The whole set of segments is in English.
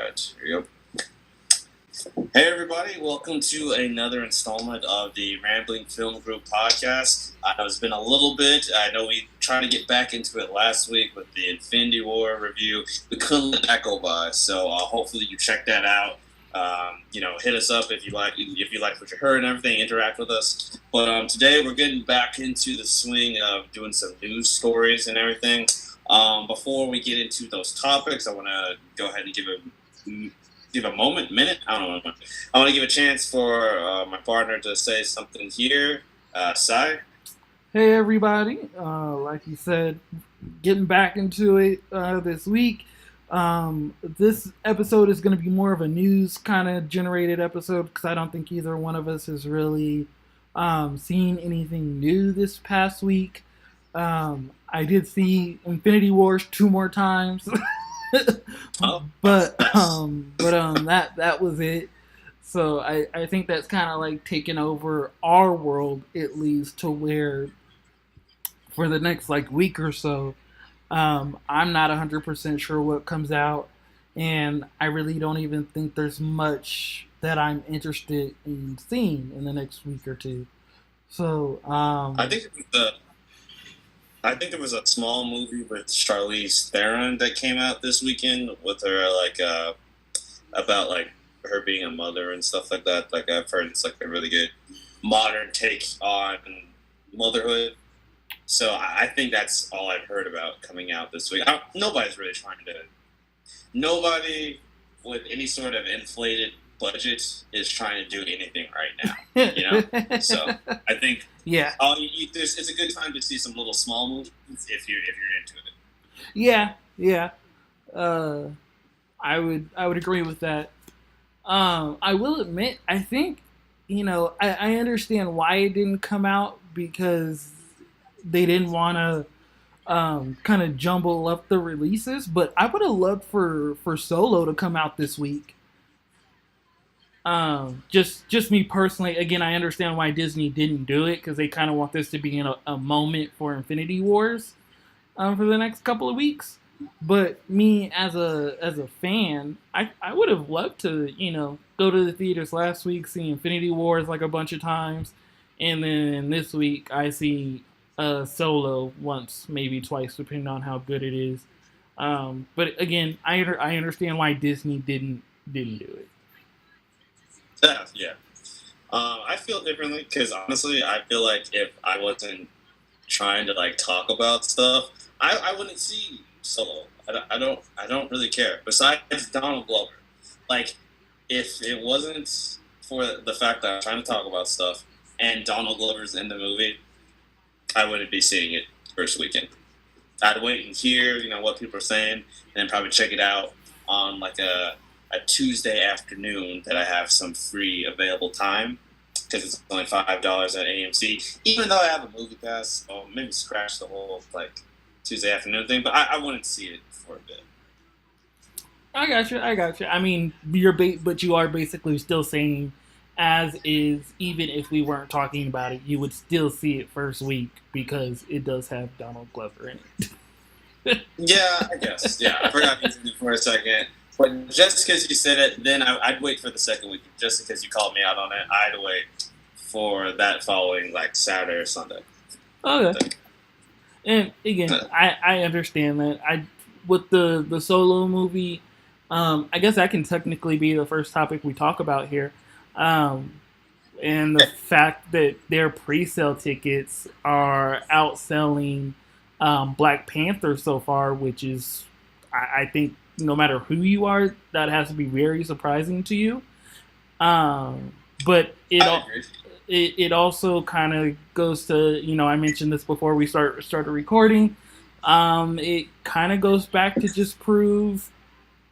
right, here we go. Hey, everybody, welcome to another installment of the Rambling Film Group podcast. I know it's been a little bit. I know we tried to get back into it last week with the Infinity War review. We couldn't let that go by, so hopefully you check that out. Hit us up if you like what you heard and everything. Interact with us. But today we're getting back into the swing of doing some news stories and everything. Before we get into those topics, I want to go ahead and give a minute. I don't know. I want to give a chance for my partner to say something here. Sai. Hey everybody, like you said, getting back into it this week. This episode is going to be more of a news kind of generated episode because I don't think either one of us has really seen anything new this past week. I did see Infinity Wars 2 more times. but that was it. So I think that's kind of like taking over our world, at least, to where for the next like week or so, I'm not 100% sure what comes out, and I really don't even think there's much that I'm interested in seeing in the next week or two. So I think there was a small movie with Charlize Theron that came out this weekend with her about like her being a mother and stuff like that. Like I've heard it's like a really good modern take on motherhood. So I think that's all I've heard about coming out this week. Nobody with any sort of inflated budget is trying to do anything right now. So I think it's a good time to see some little small movies if you're into it. Yeah. I would agree with that. I will admit, I think, I understand why it didn't come out because they didn't want to kind of jumble up the releases, but I would have loved for Solo to come out this week. Just me personally, again, I understand why Disney didn't do it because they kind of want this to be in a moment for Infinity Wars for the next couple of weeks. But me as a fan, I would have loved to go to the theaters last week, see Infinity Wars like a bunch of times, and then this week I see Solo once, maybe twice, depending on how good it is. But again, I understand why Disney didn't do it. Yeah. I feel differently because honestly, I feel like if I wasn't trying to like talk about stuff, I wouldn't see Solo. I don't really care. Besides Donald Glover, like if it wasn't for the fact that I'm trying to talk about stuff and Donald Glover's in the movie, I wouldn't be seeing it first weekend. I'd wait and hear what people are saying, and then probably check it out on like a Tuesday afternoon that I have some free available time because it's only $5 at AMC. Even though I have a movie pass, so maybe scratch the whole like Tuesday afternoon thing. But I wouldn't see it for a bit. I got you. I mean, but you are basically still saying, as is, even if we weren't talking about it, you would still see it first week because it does have Donald Glover in it. Yeah, I guess. Yeah, I forgot to do it for a second. But just because you said it, then I'd wait for the second week. Just because you called me out on it, I'd wait for that following like Saturday or Sunday. Okay. And again, I understand that. With the Solo movie, I guess that can technically be the first topic we talk about here. And the fact that their pre-sale tickets are outselling Black Panther so far, which is, I think, no matter who you are, that has to be very surprising to you. But it also kind of goes to, I mentioned this before we started recording. It kind of goes back to just prove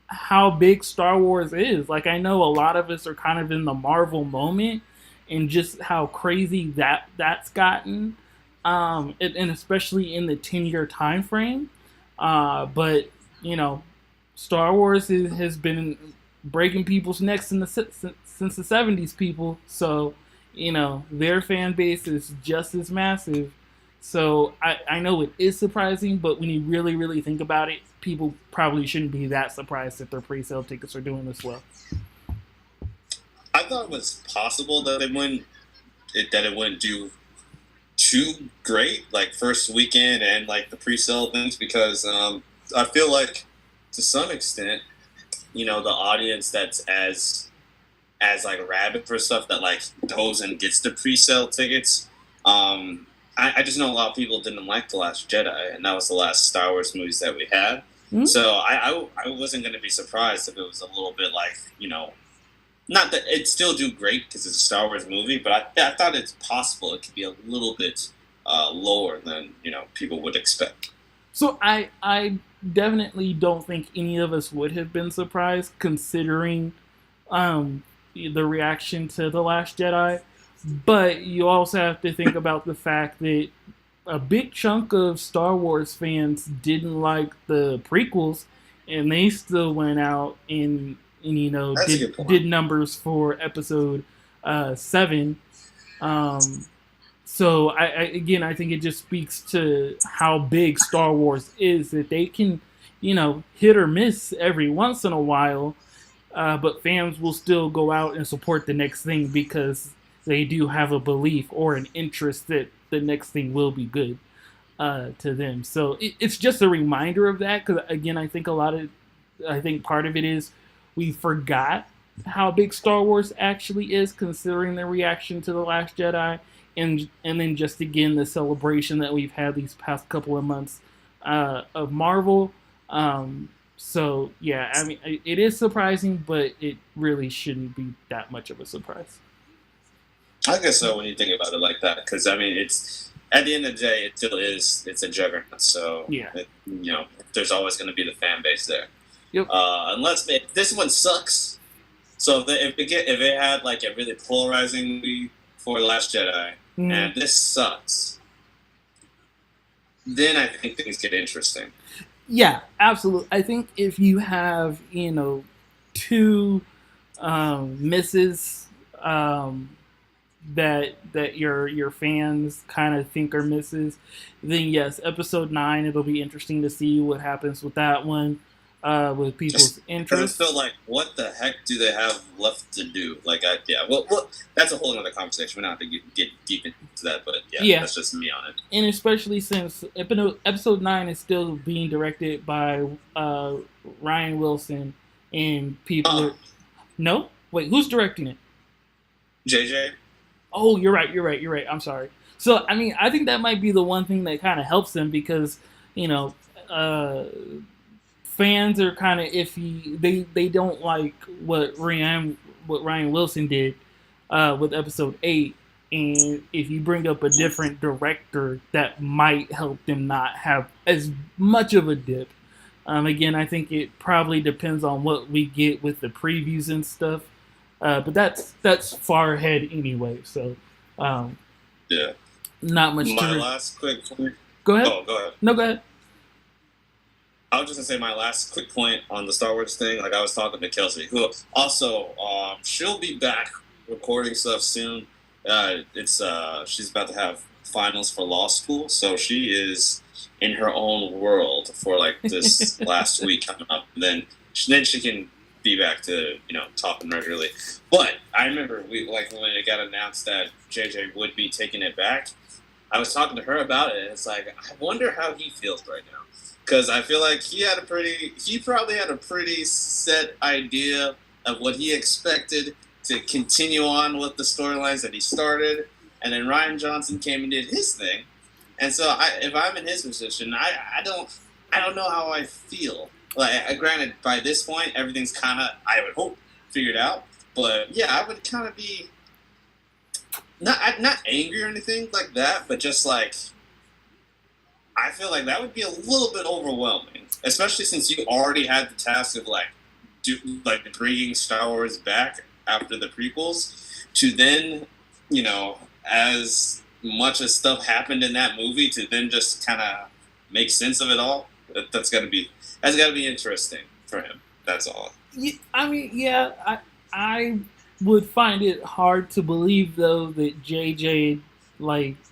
how big Star Wars is. Like, I know a lot of us are kind of in the Marvel moment and just how crazy that's gotten, and especially in the 10-year time frame. But Star Wars has been breaking people's necks since the 70s, people. So, their fan base is just as massive. So I know it is surprising, but when you really, really think about it, people probably shouldn't be that surprised that their pre-sale tickets are doing this well. I thought it was possible that it wouldn't do too great, like first weekend and like the pre-sale things, because I feel like to some extent, the audience that's as like rabid for stuff that like goes and gets the pre-sale tickets. I just know a lot of people didn't like The Last Jedi, and that was the last Star Wars movies that we had. Mm-hmm. So I wasn't going to be surprised if it was a little bit like, not that it'd still do great because it's a Star Wars movie, but I thought it's possible it could be a little bit lower than, people would expect. So I definitely don't think any of us would have been surprised considering the reaction to The Last Jedi. But you also have to think about the fact that a big chunk of Star Wars fans didn't like the prequels, and they still went out and did numbers for episode 7. So I think it just speaks to how big Star Wars is, that they can, hit or miss every once in a while, but fans will still go out and support the next thing because they do have a belief or an interest that the next thing will be good to them. So it's just a reminder of that, because again, I think part of it is we forgot how big Star Wars actually is, considering the reaction to The Last Jedi, and then just again the celebration that we've had these past couple of months of Marvel. So yeah, I mean, it is surprising, but it really shouldn't be that much of a surprise. I guess so when you think about it like that, because I mean, it's at the end of the day, it still is. It's a juggernaut, so yeah, there's always going to be the fan base there. Yep. Unless this one sucks. So if it had like a really polarizing movie for The Last Jedi, and this sucks, then I think things get interesting. Yeah, absolutely. I think if you have two misses that your fans kind of think are misses, then yes, episode 9, it'll be interesting to see what happens with that one, with people's interest. I feel like, what the heck do they have left to do? Like, well, that's a whole other conversation. We don't have to get deep into that, but yeah, that's just me on it. And especially since episode 9 is still being directed by Ryan Wilson, and people No? Wait, who's directing it? JJ. Oh, you're right. I'm sorry. So, I mean, I think that might be the one thing that kind of helps them, because, fans are kind of iffy. They don't like what Ryan Wilson did with episode 8. And if you bring up a different director, that might help them not have as much of a dip. Again, I think it probably depends on what we get with the previews and stuff. But that's far ahead anyway, so yeah, not much. My last quick point. Go ahead. Oh, go ahead. No, go ahead. I was just gonna say my last quick point on the Star Wars thing. Like, I was talking to Kelsey, who also she'll be back recording stuff soon. She's about to have finals for law school, so she is in her own world for like this last week coming up. And then she can be back to talking regularly. But I remember when it got announced that JJ would be taking it back, I was talking to her about it, and it's like, I wonder how he feels right now, because I feel like he probably had a pretty set idea of what he expected to continue on with the storylines that he started, and then Rian Johnson came and did his thing, and so if I'm in his position, I don't know how I feel. Like, granted, by this point, everything's kind of, I would hope, figured out. But yeah, I would kind of be not angry or anything like that, but just like, I feel like that would be a little bit overwhelming, especially since you already had the task of bringing Star Wars back after the prequels, to then, as much as stuff happened in that movie, to then just kind of make sense of it all. That's got to be interesting for him. That's all. I mean, yeah, I would find it hard to believe, though, that JJ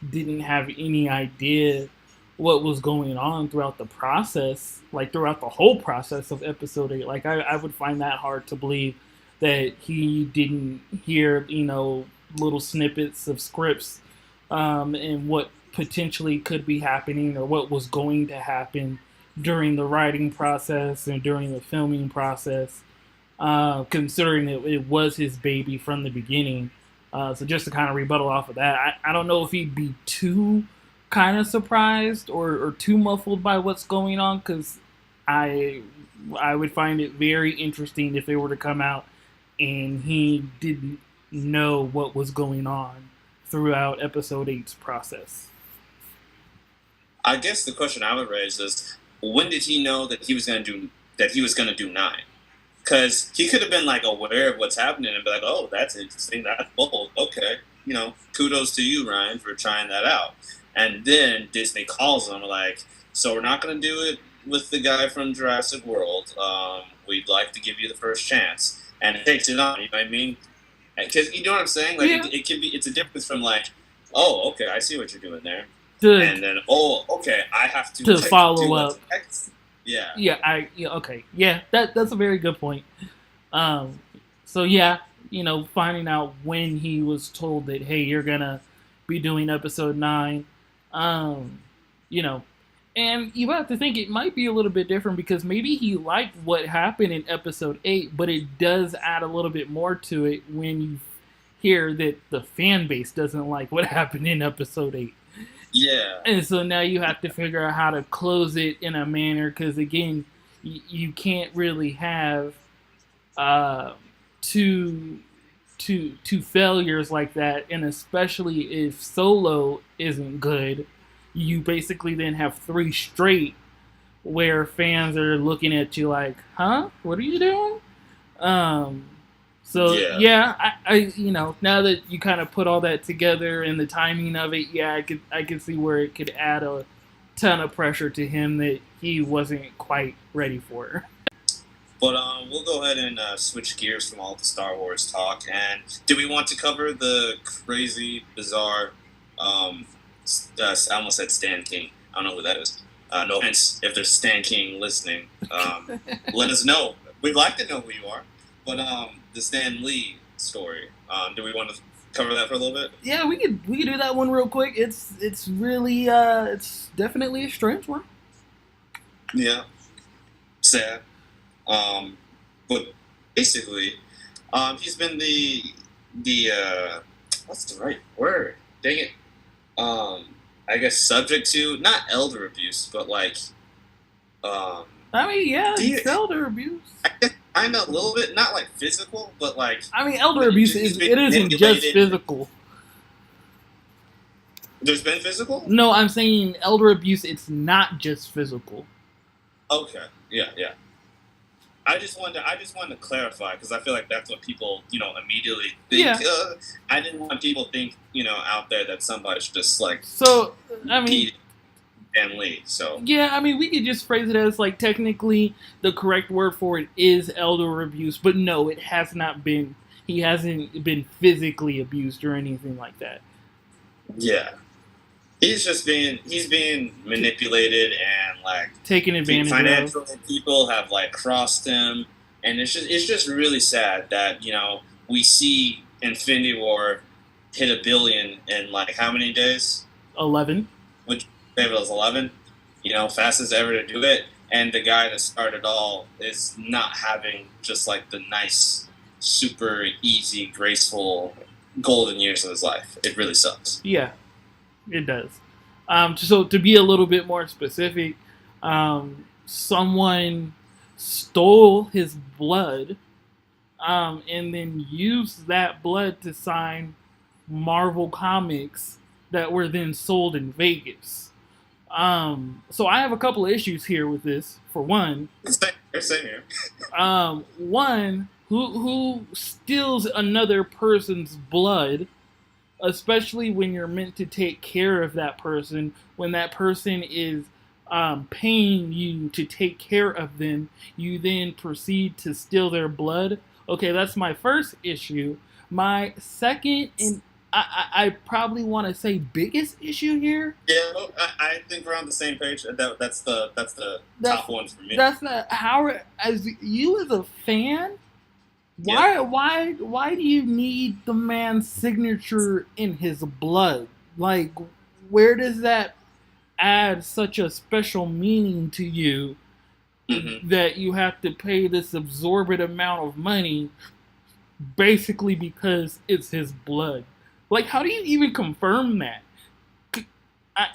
didn't have any idea what was going on throughout the process, like throughout the whole process of episode 8. Like I would find that hard to believe that he didn't hear, little snippets of scripts, and what potentially could be happening or what was going to happen during the writing process and during the filming process, considering it was his baby from the beginning. So just to kind of rebuttal off of that, I don't know if he'd be too kind of surprised or too muffled by what's going on, because I I would find it very interesting if they were to come out and he didn't know what was going on throughout episode eight's process. I guess the question I would raise is, when did he know that he was gonna do nine? Because he could have been like aware of what's happening and be like, "Oh, that's interesting. That's bold. Okay, kudos to you, Ryan, for trying that out." And then Disney calls him like, "So we're not gonna do it with the guy from Jurassic World. We'd like to give you the first chance," and it takes it on. You know what I mean? Because you know what I'm saying? Like Yeah. it can be. It's a difference from like, "Oh, okay, I see what you're doing there," To and then, "Oh, okay, I have to to like, follow do up. what's next." Yeah. Okay. Yeah, that's a very good point. Um so yeah, finding out when he was told that, hey, you're gonna be doing episode 9, um, you know, and you have to think it might be a little bit different because maybe he liked what happened in episode 8, but it does add a little bit more to it when you hear that the fan base doesn't like what happened in episode 8. Yeah. And so now you have to figure out how to close it in a manner, because again, you can't really have uh, two, two failures like that, and especially if Solo isn't good, you basically then have 3 straight where fans are looking at you like, "Huh? What are you doing?" Um, so Yeah. yeah, now that you kind of put all that together and the timing of it, yeah, I could see where it could add a ton of pressure to him that he wasn't quite ready for. But we'll go ahead and switch gears from all the Star Wars talk. And do we want to cover the crazy, bizarre? I almost said Stan King. I don't know who that is. No offense if there's Stan King listening. Let us know. We'd like to know who you are. But the Stan Lee story. Do we want to cover that for a little bit? Yeah, we could do that one real quick. It's really it's definitely a strange one. Yeah. Sad. But basically, he's been the what's the right word? Dang it. I guess subject to not elder abuse, but like I mean, yeah, Do you- it's elder abuse. kind of a little bit, not like physical, but like I mean, elder abuse He's is been it isn't just manipulated. physical. there's been physical. No, I'm saying elder abuse. It's not just physical. Okay, yeah. I just wanted to clarify because I feel like that's what people immediately think. Yeah. I didn't want people to think out there that somebody's just like So I mean, beat Stan Lee. So yeah, I mean, we could just phrase it as like technically the correct word for it is elder abuse, but no, it has not been. He hasn't been physically abused or anything like that. yeah, he's being manipulated and like Taken advantage of. financial people have like crossed him, and it's just really sad that we see Infinity War hit $1 billion in like how many days? 11. Which it was 11. Fastest ever to do it, and the guy that started all is not having just like the nice, super easy, graceful golden years of his life. It really sucks. Yeah, it does. So to be a little bit more specific, someone stole his blood, and then used that blood to sign Marvel comics that were then sold in Vegas. So I have a couple of issues here with this. For one, Same here. one who steals another person's blood, especially when you're meant to take care of that person, when that person is paying you to take care of them, you then proceed to steal their blood. Okay, that's my first issue. My second and I probably want to say biggest issue here. Yeah, well, I think we're on the same page. That's the That's top one for me. that's not how, as you as a fan, Yeah. why do you need the man's signature in his blood? Like, where does that add such a special meaning to you Hmm. that you have to pay this absorbent amount of money basically because it's his blood? Like, how do you even confirm that? I,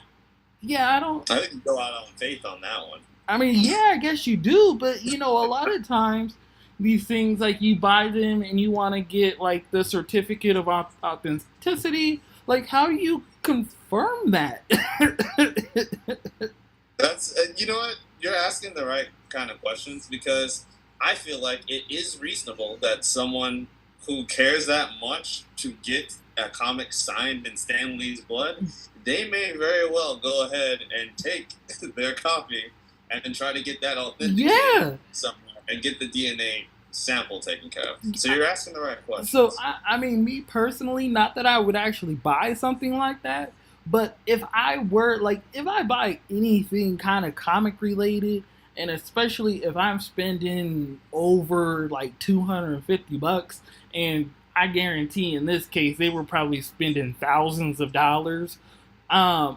yeah, I don't. I think you go out on faith on that one. I mean, yeah, I guess you do, but a lot of times these things, like, you buy them and you want to get like the certificate of authenticity. Like, how do you confirm that? That's you know what, you're asking the right kind of questions because I feel like it is reasonable that someone who cares that much to get a comic signed in Stan Lee's blood, they may very well go ahead and take their copy and then try to get that authenticated Yeah. somewhere and get the DNA sample taken care of. So you're asking the right questions. So I mean, me personally, not that I would actually buy something like that, but if I buy anything kind of comic related, and especially if I'm spending over like $250, and I guarantee in this case they were probably spending thousands of dollars, I'm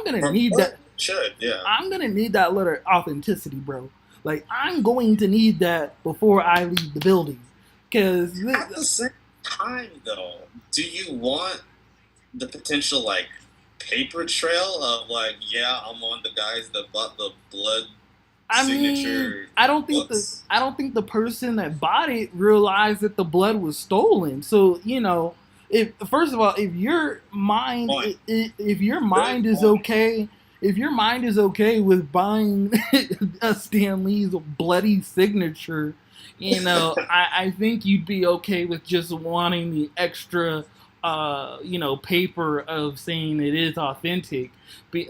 gonna need that. Should, yeah. I'm gonna need that little authenticity, bro. Like, I'm going to need that before I leave the building, because At the same time, though, do you want the potential like paper trail of like, yeah, I'm on the guys that bought the blood I mean, signature books? I don't think the person that bought it realized that the blood was stolen. So, if first of all, if your mind Point. if your mind Good is point. okay, if your mind is okay with buying a Stan Lee's bloody signature, I think you'd be okay with just wanting the extra paper of saying it is authentic.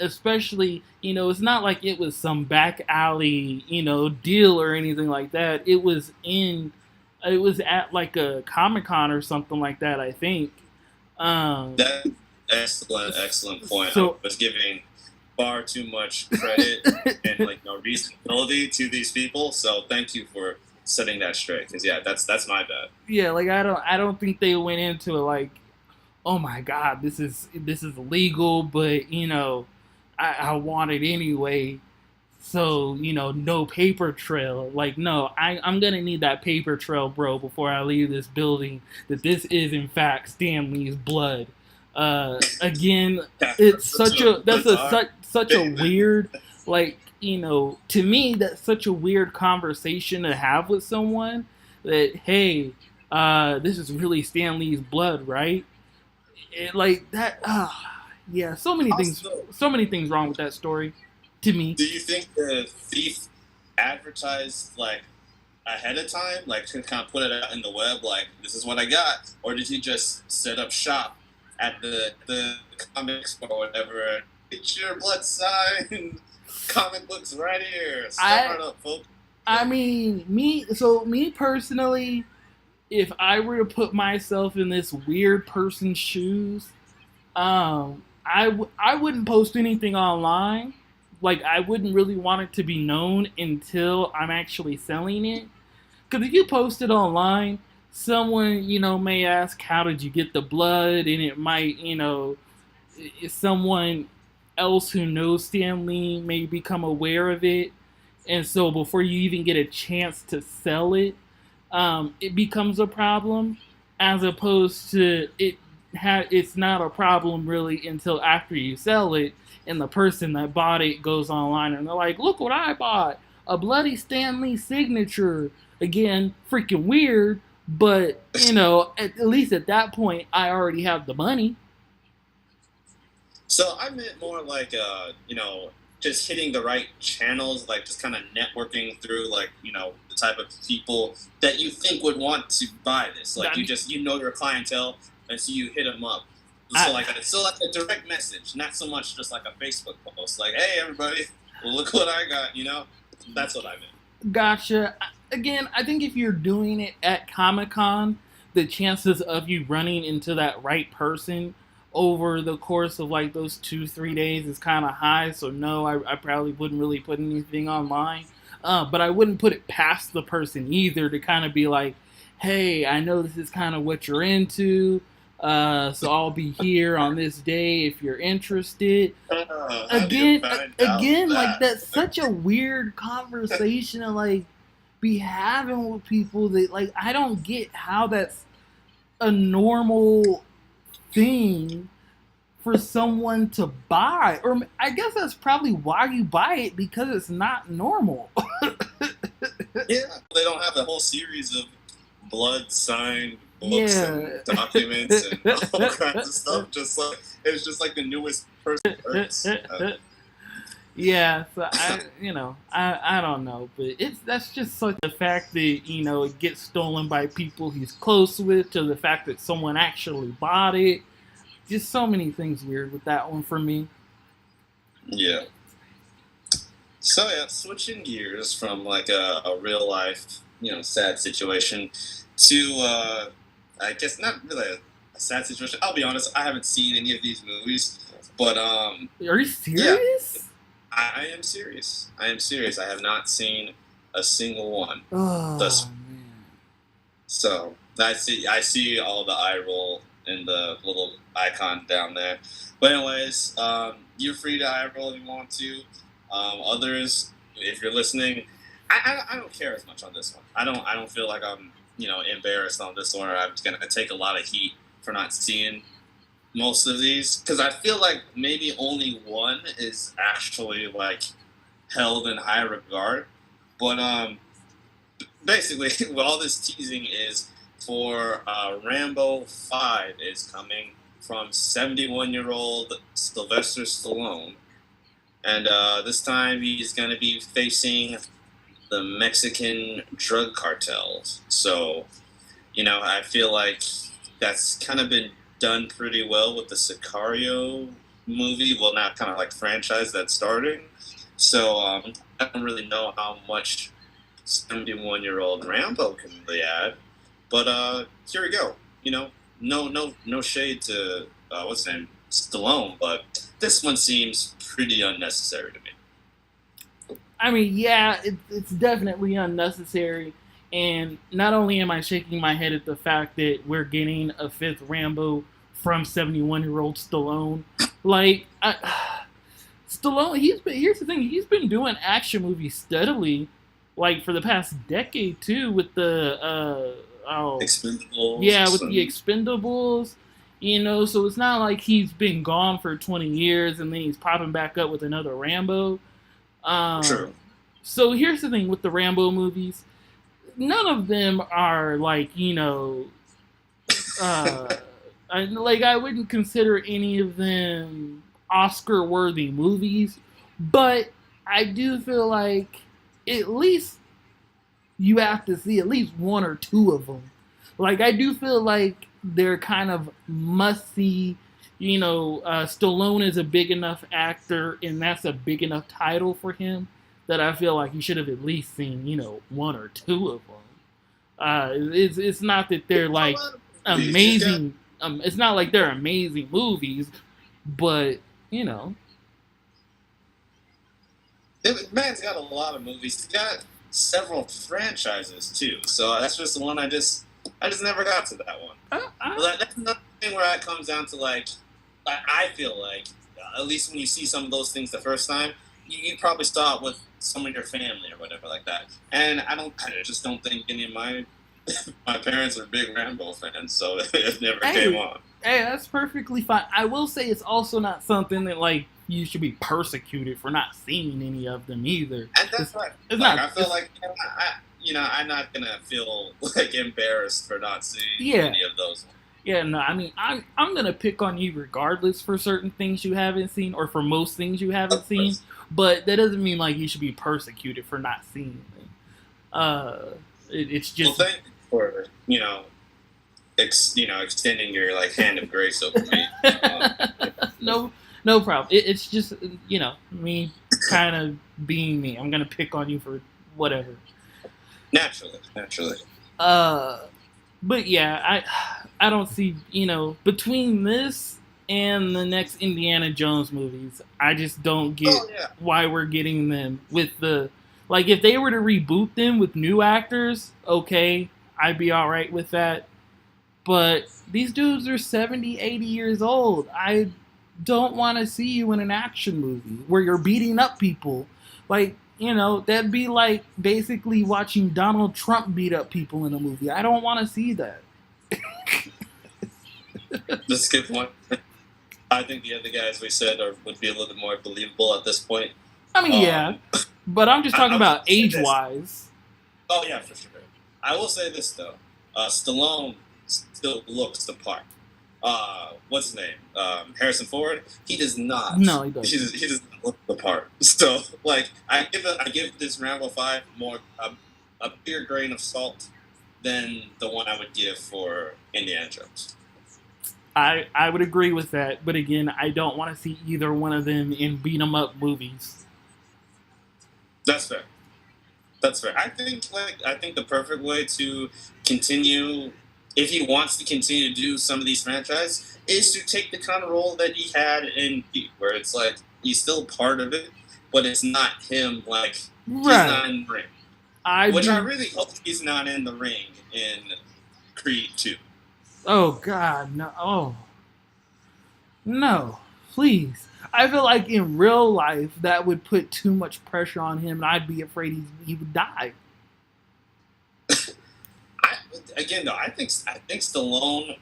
Especially, it's not like it was some back alley, deal or anything like that. It was at like a Comic-Con or something like that, I think. Um, That excellent point. so I was giving far too much credit and like no reasonability to these people. So thank you for setting that straight. Because yeah, that's my bad. yeah, like, I don't think they went into it like, oh my god, this is illegal, but I want it anyway. So, no paper trail. Like, no, I'm gonna need that paper trail, bro, before I leave this building. That this is in fact Stan Lee's blood. Again, it's such a that's a such a weird, like, to me, that's such a weird conversation to have with someone. That, hey, this is really Stan Lee's blood, right? Like that. Yeah, Also, so many things wrong with that story, to me. do you think the thief advertised like ahead of time, like to kind of put it out in the web, like this is what I got, or did he just set up shop at the comics or whatever? Get your blood signed comic books right here. Start up, folks. I mean, me personally, if I were to put myself in this weird person's shoes, I wouldn't post anything online. Like, I wouldn't really want it to be known until I'm actually selling it. Because if you post it online, someone, may ask, how did you get the blood? And it might, someone else who knows Stan Lee may become aware of it. And so before you even get a chance to sell it, it becomes a problem, as opposed to it's not a problem really until after you sell it, and the person that bought it goes online and they're like, look what I bought, a bloody Stan Lee signature. Again, freaking weird, but at least at that point I already have the money. So I meant more like just hitting the right channels, like just kind of networking through like the type of people that you think would want to buy this. Like you know your clientele, and so you hit them up. So like it's still like a direct message, not so much just like a Facebook post. Like, hey everybody, well, look what I got. That's what I meant. Gotcha. Again, I think if you're doing it at Comic-Con, the chances of you running into that right person over the course of like those 2-3 days is kind of high. So no, I probably wouldn't really put anything online. But I wouldn't put it past the person either to kind of be like, hey, I know this is kind of what you're into. So I'll be here on this day if you're interested. Again, like that's such a weird conversation to like be having with people that like I don't get how that's a normal thing for someone to buy. Or I guess that's probably why you buy it, because it's not normal. Yeah, they don't have the whole series of blood signed books and documents and all kinds of stuff. Just like it's just like the newest person. Yeah, so I don't know, but that's just such the fact that it gets stolen by people he's close with, to the fact that someone actually bought it. Just so many things weird with that one for me. Yeah. So yeah, switching gears from like a real life, sad situation to I guess not really a sad situation. I'll be honest, I haven't seen any of these movies, but Are you serious? Yeah, I am serious. I am serious. I have not seen a single one. Oh man. So I see all the eye roll and the little icon down there. But anyways, you're free to eye roll if you want to. Others, if you're listening, I don't care as much on this one. I don't feel like I'm embarrassed on this one, or I'm gonna take a lot of heat for not seeing most of these, because I feel like maybe only one is actually like held in high regard. But basically, what all this teasing is for Rambo 5 is coming from 71-year-old Sylvester Stallone. And this time he's going to be facing the Mexican drug cartels. So, I feel like that's kind of been done pretty well with the Sicario movie. Well, not kind of like franchise that's starting. So I don't really know how much 71-year-old Rambo can really add. But here we go. No shade to what's his name, Stallone, but this one seems pretty unnecessary to me. I mean, yeah, it's definitely unnecessary. And not only am I shaking my head at the fact that we're getting a fifth Rambo from 71-year-old Stallone, like Stallone, here's the thing, he's been doing action movies steadily, like for the past decade too, with the Expendables. Yeah, with the Expendables. So it's not like he's been gone for 20 years and then he's popping back up with another Rambo. True. So here's the thing with the Rambo movies. None of them are like, I wouldn't consider any of them Oscar-worthy movies, but I do feel like at least you have to see at least one or two of them. Like, I do feel like they're kind of must-see. Stallone is a big enough actor, and that's a big enough title for him that I feel like you should have at least seen, one or two of them. It's not that they're like amazing. It's not like they're amazing movies, but Man's got a lot of movies. He's got several franchises too. So that's just the one I just never got to that one. That's another thing where it comes down to like I feel like at least when you see some of those things the first time, you probably saw it with some of your family or whatever like that. And I just don't think any of my parents are big Rambo fans, so it never came on. Hey, that's perfectly fine. I will say it's also not something that like you should be persecuted for not seeing any of them either. And that's right. I feel like I'm not gonna feel like embarrassed for not seeing any of those. Yeah, no, I mean, I'm gonna pick on you regardless for certain things you haven't seen, or for most things you haven't seen. But that doesn't mean like you should be persecuted for not seeing them. It's just. Well, thank you for extending your like hand of grace over me. No problem. It's just me kind of being me. I'm gonna pick on you for whatever. Naturally. But yeah, I don't see, between this and the next Indiana Jones movies, I just don't get Oh yeah, why we're getting them with the, like, if they were to reboot them with new actors, okay, I'd be all right with that. But these dudes are 70, 80 years old. I don't want to see you in an action movie where you're beating up people. Like, that'd be like basically watching Donald Trump beat up people in a movie. I don't want to see that. that's a good point. I think the other guys we said would be a little bit more believable at this point. I mean, yeah, Um, but I'm just talking I about will say age this. wise. Oh yeah, for sure. I will say this though. Stallone still looks the part. What's his name? Harrison Ford. He does not. No, he He doesn't. does not look the part. So like, I give this Rambo 5 more a bigger grain of salt than the one I would give for Indiana Jones. I would agree with that, but again, I don't want to see either one of them in beat 'em up movies. That's fair. That's fair. I think the perfect way to continue, if he wants to continue to do some of these franchises, is to take the kind of role that he had in Heat, where it's like he's still part of it, but it's not him. Like he's Right. not in the ring, I which I do. really hope he's not in the ring in Creed 2. Oh God, no. Oh no, please. I feel like in real life that would put too much pressure on him, and I'd be afraid he would die. I, again, though, I think Stallone.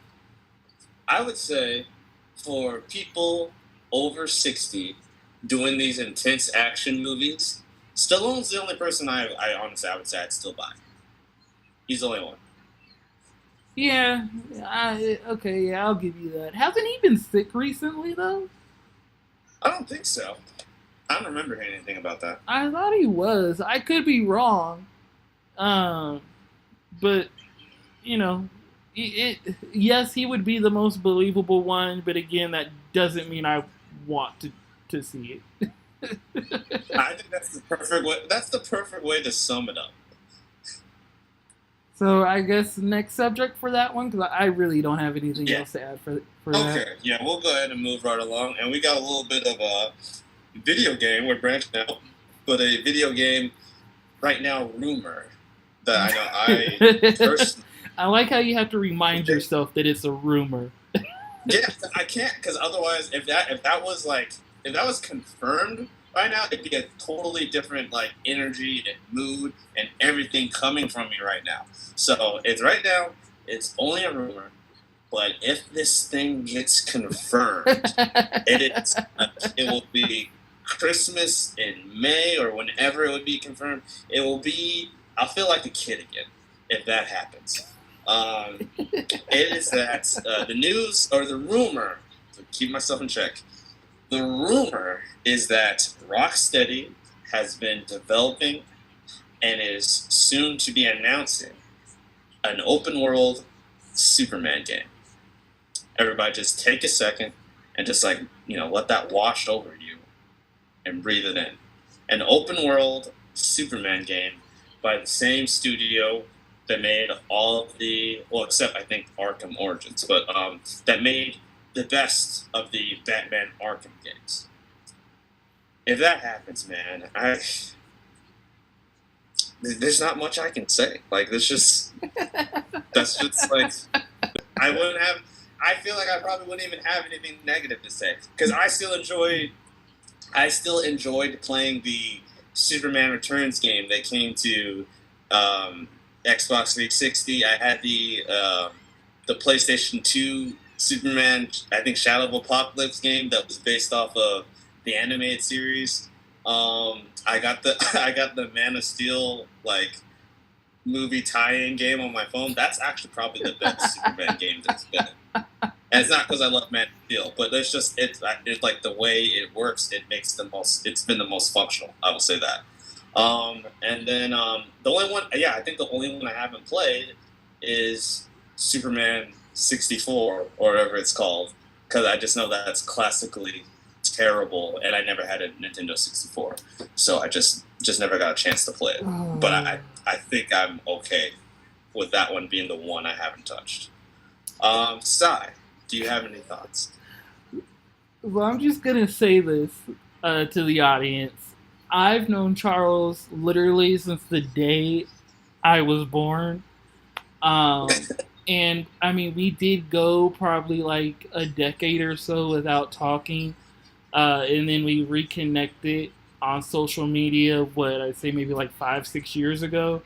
I would say for people over 60 doing these intense action movies, Stallone's the only person I honestly I would say I'd still buy. He's the only one. Yeah, okay, yeah, I'll give you that. Hasn't he been sick recently though? I don't think so. I don't remember hearing anything about that. I thought he was. I could be wrong. Um, but you know, yes, he would be the most believable one. But again, that doesn't mean I want to see it. I think that's the perfect way. That's the perfect way to sum it up. So I guess next subject for that one, because I really don't have anything Yeah. else to add for that. Okay. Yeah, we'll go ahead and move right along, and we got a little bit of a video game. We're branching out, but a video game right now rumor that I know I personally. I like how you have to remind yourself that it's a rumor. Yeah, I can't because otherwise, if that was confirmed right now, it'd be a totally different like energy and mood and everything coming from me right now. So it's right now, it's only a rumor, but if this thing gets confirmed, it will be Christmas in May or whenever it would be confirmed. It will be. I'll feel like a kid again if that happens. It is that the news or the rumor, to keep myself in check, the rumor is that Rocksteady has been developing and is soon to be announcing an open world Superman game. Everybody just take a second and just let that wash over you and breathe it in. An open world Superman game by the same studio that made all of except I think Arkham Origins, but that made the best of the Batman Arkham games. If that happens, man, there's not much I can say. Like, that's just like, I wouldn't have, I feel like I probably wouldn't even have anything negative to say. Because I still enjoyed playing the Superman Returns game that came to Xbox 360. I had the PlayStation 2 Superman, I think Shadow of Apocalypse game that was based off of the animated series. I got the Man of Steel movie tie-in game on my phone. That's actually probably the best Superman game that's been. And it's not because I love Man of Steel, but it's like the way it works. It's been the most functional. I will say that. And then the only one, I think the only one I haven't played is Superman 64 or whatever it's called, because I just know that's classically terrible, and I never had a Nintendo 64, so I just never got a chance to play it. But I think I'm okay with that one being the one I haven't touched. Sai, do you have any thoughts? Well, I'm just gonna say this to the audience. I've known Charles literally since the day I was born. Um, and I mean, we did go probably like a decade or so without talking, and then we reconnected on social media. What I'd say maybe like 5, 6 years ago.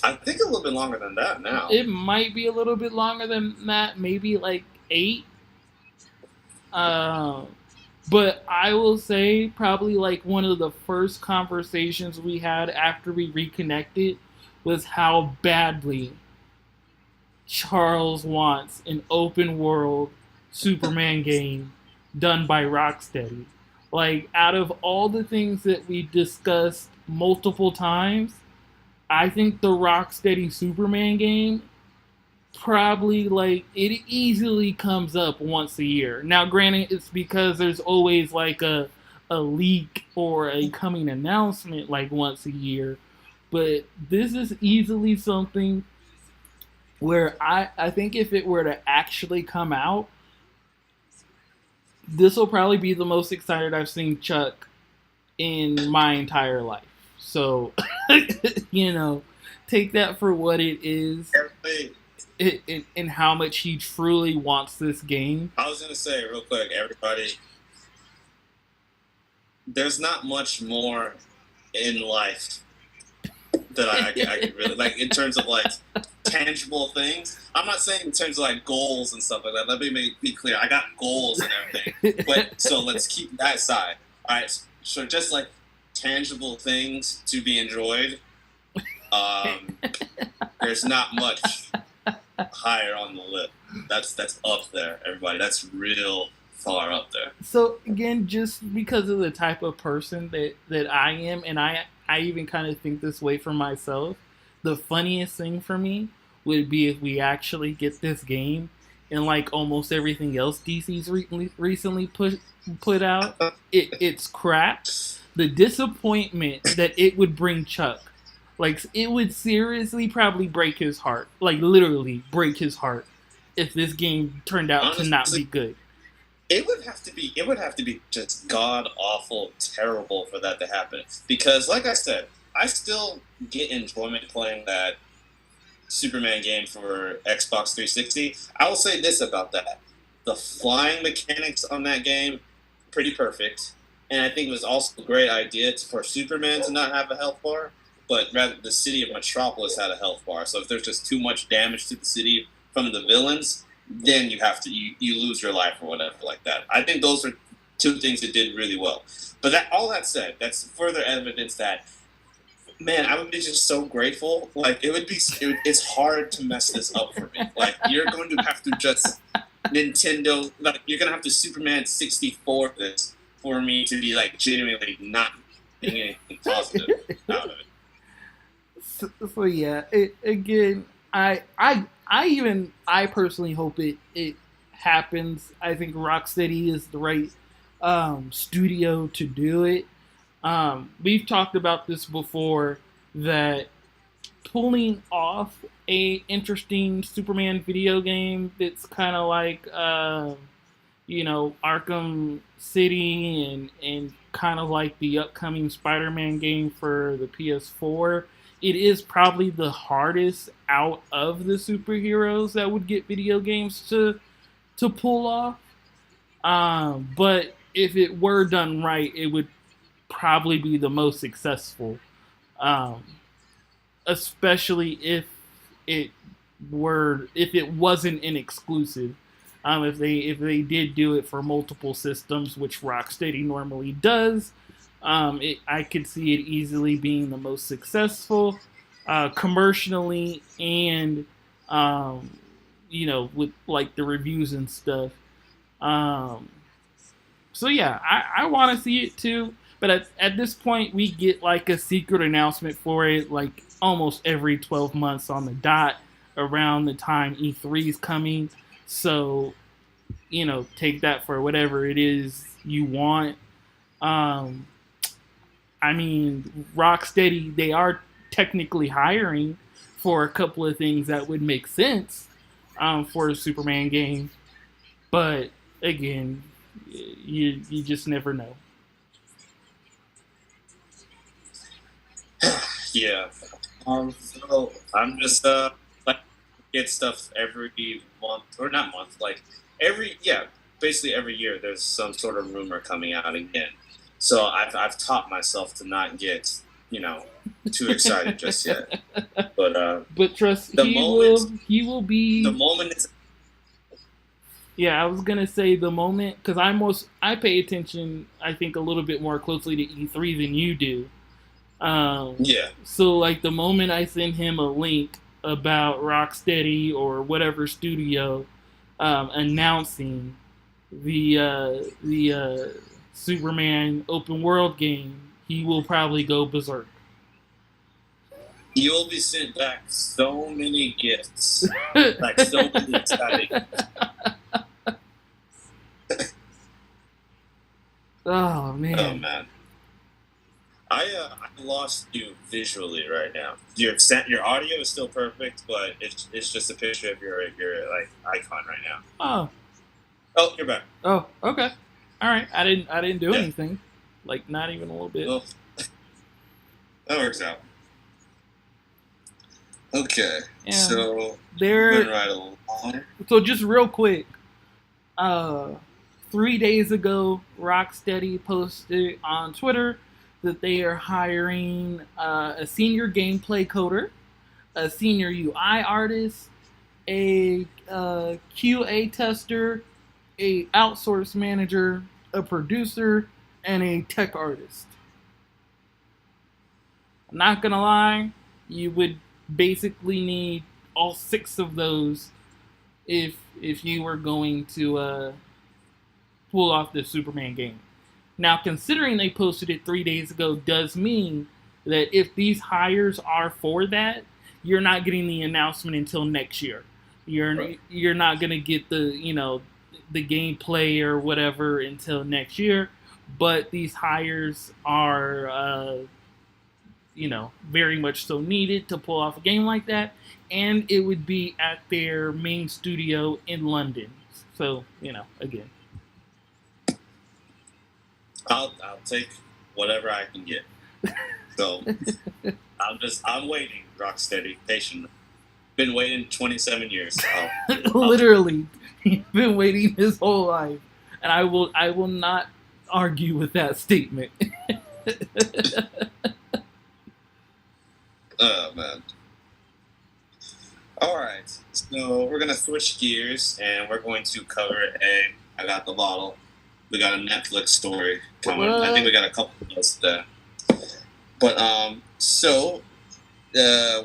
I think a little bit longer than that now. It might be a little bit longer than that, maybe like 8. Um, but I will say probably like one of the first conversations we had after we reconnected was how badly Charles wants an open world Superman game done by Rocksteady. Like, out of all the things that we discussed multiple times, I think the Rocksteady Superman game probably, like, it easily comes up once a year. Now, granted, it's because there's always like a leak or a coming announcement like once a year, but this is easily something where I think if it were to actually come out, this will probably be the most excited I've seen Chuck in my entire life. So, you know, take that for what it is, and how much he truly wants this game. I was gonna say real quick, everybody, there's not much more in life that I could really like in terms of like tangible things. I'm not saying in terms of like goals and stuff like that. Let me be clear. I got goals and everything, but so let's keep that aside. All right, so just like tangible things to be enjoyed. There's not much higher on the list. That's up there, everybody. That's real far up there. So again, just because of the type of person that I am, and I even kind of think this way for myself, the funniest thing for me would be if we actually get this game and like almost everything else DC's recently put out, it's crap. The disappointment that it would bring Chuck, like it would seriously probably break his heart, like literally break his heart, if this game turned out Honestly, to not be good. It would have to be just god awful terrible for that to happen. Because like I said, I still get enjoyment playing that Superman game for Xbox 360. I will say this about that. The flying mechanics on that game, pretty perfect. And I think it was also a great idea for Superman to not have a health bar, but rather the city of Metropolis had a health bar. So if there's just too much damage to the city from the villains, then you lose your life or whatever like that. I think those are two things that did really well. But all that said, that's further evidence that, man, I would be just so grateful. Like it's hard to mess this up for me. Like you're going to have to just Nintendo, like you're gonna have to Superman 64 this for me to be like genuinely not being anything positive out of it. So yeah, again, I personally hope it happens. I think Rocksteady is the right studio to do it. We've talked about this before, that pulling off a interesting Superman video game that's kind of like Arkham City and kind of like the upcoming Spider-Man game for the PS4. It is probably the hardest out of the superheroes that would get video games to pull off. But if it were done right, it would probably be the most successful. Especially if it wasn't an exclusive. If they did do it for multiple systems, which Rocksteady normally does, I could see it easily being the most successful commercially and with like the reviews and stuff. So yeah, I want to see it too. But at this point, we get like a secret announcement for it like almost every 12 months on the dot around the time E3 is coming. So, take that for whatever it is you want. I mean, Rocksteady, they are technically hiring for a couple of things that would make sense for a Superman game. But again, you just never know. Yeah. So I'm just like get stuff every month or not month, like basically every year there's some sort of rumor coming out again. So I've taught myself to not get too excited just yet. But trust, the he will be the moment is Yeah, I was gonna say the moment because I pay attention. I think a little bit more closely to E3 than you do. yeah. So like the moment I send him a link about Rocksteady or whatever studio announcing the Superman open world game, he will probably go berserk. You'll be sent back so many gifts, like so many exciting. Oh man. Oh man, I lost you visually right now. Your audio is still perfect, but it's just a picture of your like icon right now. Oh. Oh, you're back. Oh. Okay. All right. I didn't do Yeah. anything. Like not even a little bit. Well, that works out. Okay, Yeah. so moving There. right along. So just real quick. 3 days ago, Rocksteady posted on Twitter that they are hiring a senior gameplay coder, a senior UI artist, a QA tester, a outsource manager, a producer, and a tech artist. I'm not gonna lie, you would basically need all 6 of those if you were going to pull off the Superman game. Now, considering they posted it 3 days ago, does mean that if these hires are for that, you're not getting the announcement until next year. You're not gonna get the the gameplay or whatever until next year. But these hires are very much so needed to pull off a game like that, and it would be at their main studio in London. So again. I'll take whatever I can get. So I'm waiting, Rocksteady, patiently. Been waiting 27 years. Literally, he's been waiting his whole life, and I will not argue with that statement. Oh man. All right, so we're gonna switch gears, and we're going to cover I got the bottle. We got a Netflix story coming. What? I think we got a couple of those there. But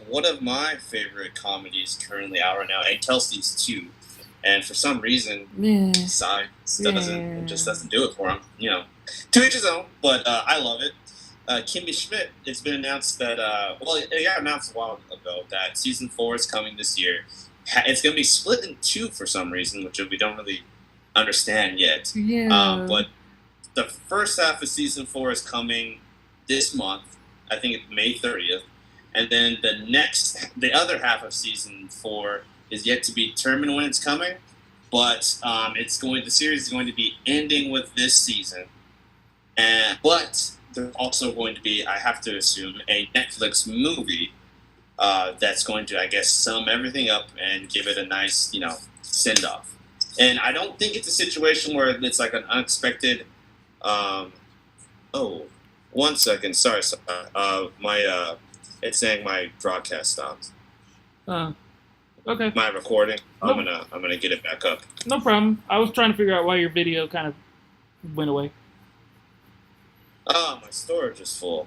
one of my favorite comedies currently out right now, and Kelsey's too. And for some reason, Yeah. science it just doesn't do it for him. To each his own. But I love it. Kimmy Schmidt. It's been announced that it got announced a while ago that season 4 is coming this year. It's going to be split in 2 for some reason, which we don't really understand yet. Yeah. But the first half of season 4 is coming this month. I think it's May 30th, and then the other half of season 4 is yet to be determined when it's coming. But the series is going to be ending with this season, but there's also going to be, I have to assume, a Netflix movie that's going to, I guess, sum everything up and give it a nice, send off. And I don't think it's a situation where it's like an unexpected. One second. Sorry. It's saying my broadcast stopped. Okay. My recording. Nope. I'm gonna get it back up. No problem. I was trying to figure out why your video kind of went away. My storage is full.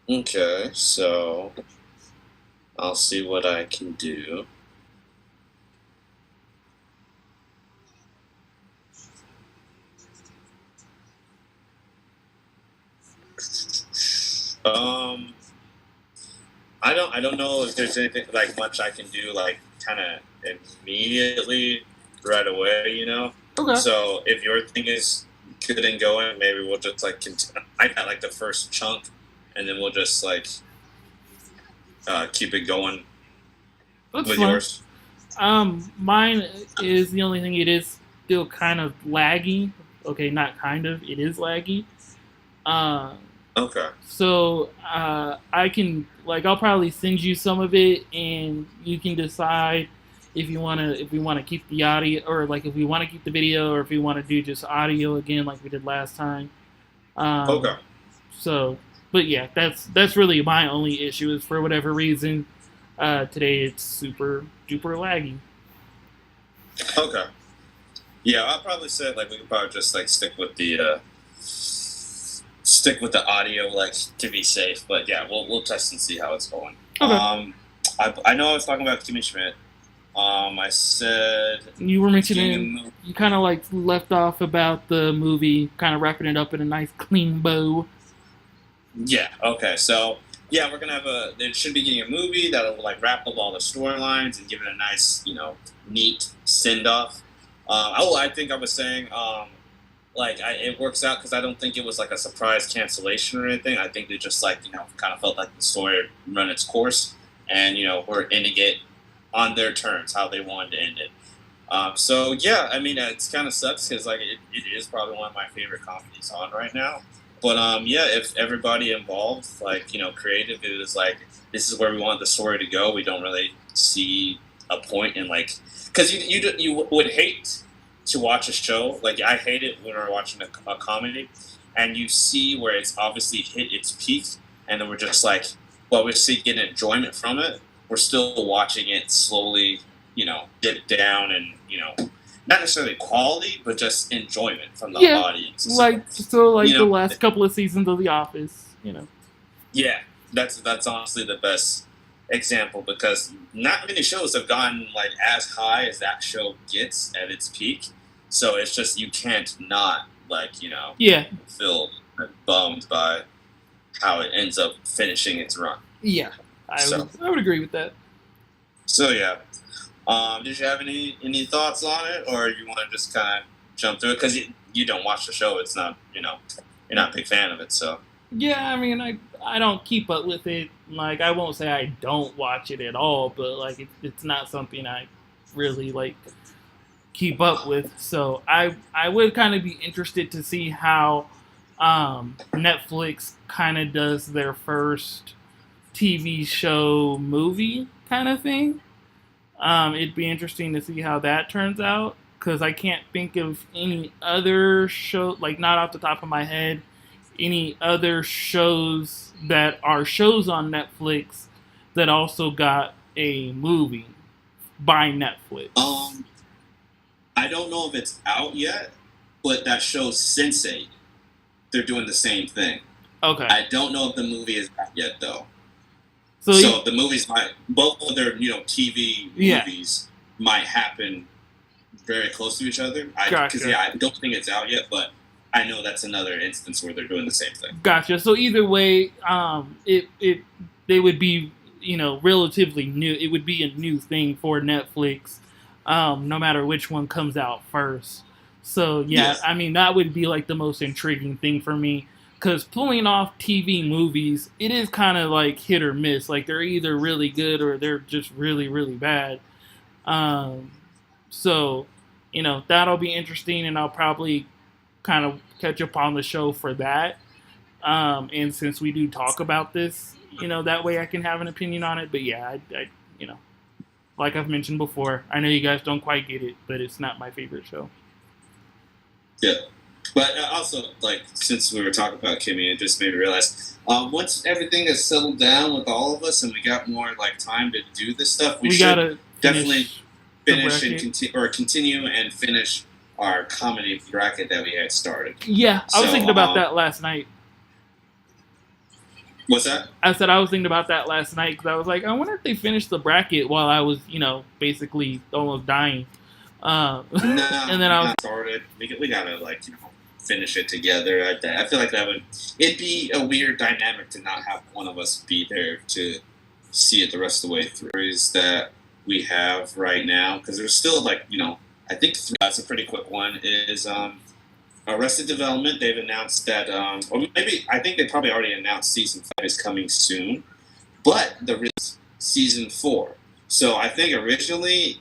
Okay, so I'll see what I can do. I don't know if there's anything like much I can do like kind of immediately right away, Okay. So if your thing is good and going, maybe we'll just like continue. I got like the first chunk, and then we'll just like keep it going That's with fun. yours? Mine is the only thing. It is still kind of laggy. Okay, not kind of. It is laggy. Uh, Okay. so I can like I'll probably send you some of it, and you can decide if we wanna keep the audio or like if we want to keep the video or if we want to do just audio again like we did last time. Okay. Um, so, but yeah, that's really my only issue is for whatever reason today it's super duper laggy. Okay. Yeah, I'll probably say like we could probably just like stick with the audio like to be safe. But yeah, we'll test and see how it's going. Okay. I know I was talking about Kimmy Schmidt. I said You were getting a mentioning movie. you kind of like left off about the movie, kind of wrapping it up in a nice clean bow. Yeah. Okay. So yeah, we're gonna have a. It should be getting a movie that'll like wrap up all the storylines and give it a nice, neat send off. I think I was saying, it works out because I don't think it was like a surprise cancellation or anything. I think they just like kind of felt like the story run its course, and we're ending it on their terms, how they wanted to end it. So yeah, I mean, it's kind of sucks because like it is probably one of my favorite comedies on right now. But yeah, if everybody involved, like creative, it was like this is where we want the story to go. We don't really see a point in like because you would hate to watch a show like I hate it when we're watching a comedy, and you see where it's obviously hit its peak, and then we're just like, well, we're still getting enjoyment from it. We're still watching it slowly, dip down and not necessarily quality, but just enjoyment from the Yeah, audience. like You the know, last couple of seasons of The Office. yeah, that's honestly the best example because not many shows have gotten like as high as that show gets at its peak. So it's just you can't not like Yeah, feel bummed by how it ends up finishing its run. yeah, So I would agree with that. so yeah. Did you have any thoughts on it, or you want to just kind of jump through it because you don't watch the show? It's not you're not a big fan of it, so Yeah, I mean, I don't keep up with it. Like, I won't say I don't watch it at all, but like, it's not something I really like keep up with. So I would kind of be interested to see how Netflix kind of does their first TV show movie kind of thing. It'd be interesting to see how that turns out because I can't think of any other show, like not off the top of my head, any other shows that are shows on Netflix that also got a movie by Netflix. I don't know if it's out yet, but that show Sense8, they're doing the same thing. Okay, I don't know if the movie is out yet though. so So the movies might both of their TV Yeah. movies might happen very close to each other. Because Gotcha. I don't think it's out yet, but I know that's another instance where they're doing the same thing. gotcha. So either way, it they would be relatively new. It would be a new thing for Netflix, no matter which one comes out first. So yeah, Yes. I mean that would be like the most intriguing thing for me because pulling off TV movies, it is kind of like hit or miss. Like they're either really good or they're just really really bad. Um, so that'll be interesting, and I'll probably kind of catch up on the show for that. And since we do talk about this, that way I can have an opinion on it. But yeah, like I've mentioned before, I know you guys don't quite get it, but it's not my favorite show. Yeah. But also, like, since we were talking about Kimmy, it just made me realize once everything is settled down with all of us and we got more like time to do this stuff, we should gotta definitely finish the and continue and finish our comedy bracket that we had started. Yeah, I was So, thinking about that last night. What's that? I said I was thinking about that last night because I was like, I wonder if they finished the bracket while I was, basically almost dying. No, And then I was not started. We gotta finish it together. I feel like it'd be a weird dynamic to not have one of us be there to see it the rest of the way through. Is that we have right now because there's still I think that's a pretty quick one. Is Arrested Development. They've announced that, or maybe I think they probably already announced season 5 is coming soon. but season 4. So I think originally,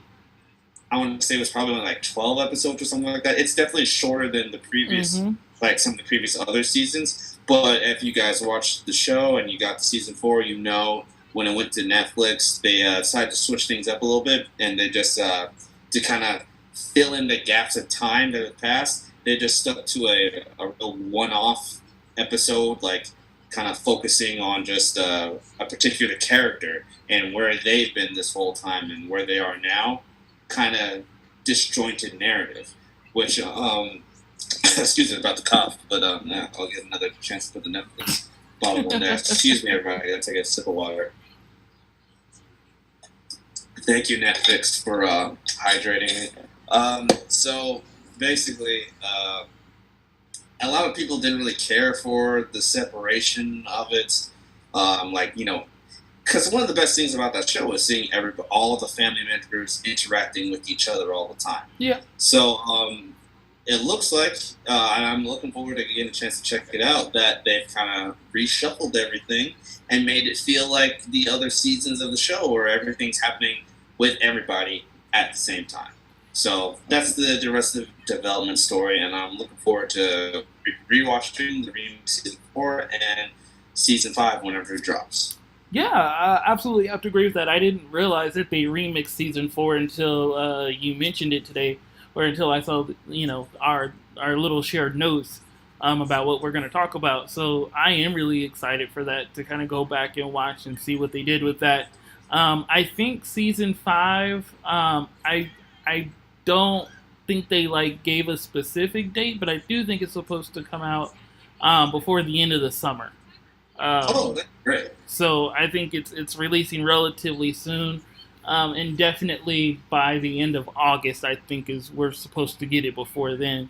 I want to say it was probably only like 12 episodes or something like that. It's definitely shorter than the previous, like some of the previous other seasons. But if you guys watched the show and you got to season 4, you know when it went to Netflix, they decided to switch things up a little bit, and they just to kind of fill in the gaps of time that had passed. They just stuck to a one-off episode, like kind of focusing on just a particular character and where they've been this whole time and where they are now. Kind of disjointed narrative, which excuse me about the cough, but yeah, I'll get another chance to put the Netflix bottle on there. Excuse me, everybody. I gotta take a sip of water. Thank you, Netflix, for hydrating me. So basically, a lot of people didn't really care for the separation of it. Like, you know, because one of the best things about that show is seeing all of the family members interacting with each other all the time. Yeah. So it looks like, and I'm looking forward to getting a chance to check it out, that they've kind of reshuffled everything and made it feel like the other seasons of the show where everything's happening with everybody at the same time. So that's the rest of the development story, and I'm looking forward to rewatching the season 4 and season 5 whenever it drops. Yeah, I absolutely have to agree with that. I didn't realize that they remixed season 4 until you mentioned it today, or until I saw, you know, our little shared notes about what we're going to talk about. So I am really excited for that, to kind of go back and watch and see what they did with that. I think season 5, I don't think they like gave a specific date, but I do think it's supposed to come out before the end of the summer. Oh, that's great. So I think it's releasing relatively soon, and definitely by the end of August, I think we're supposed to get it before then.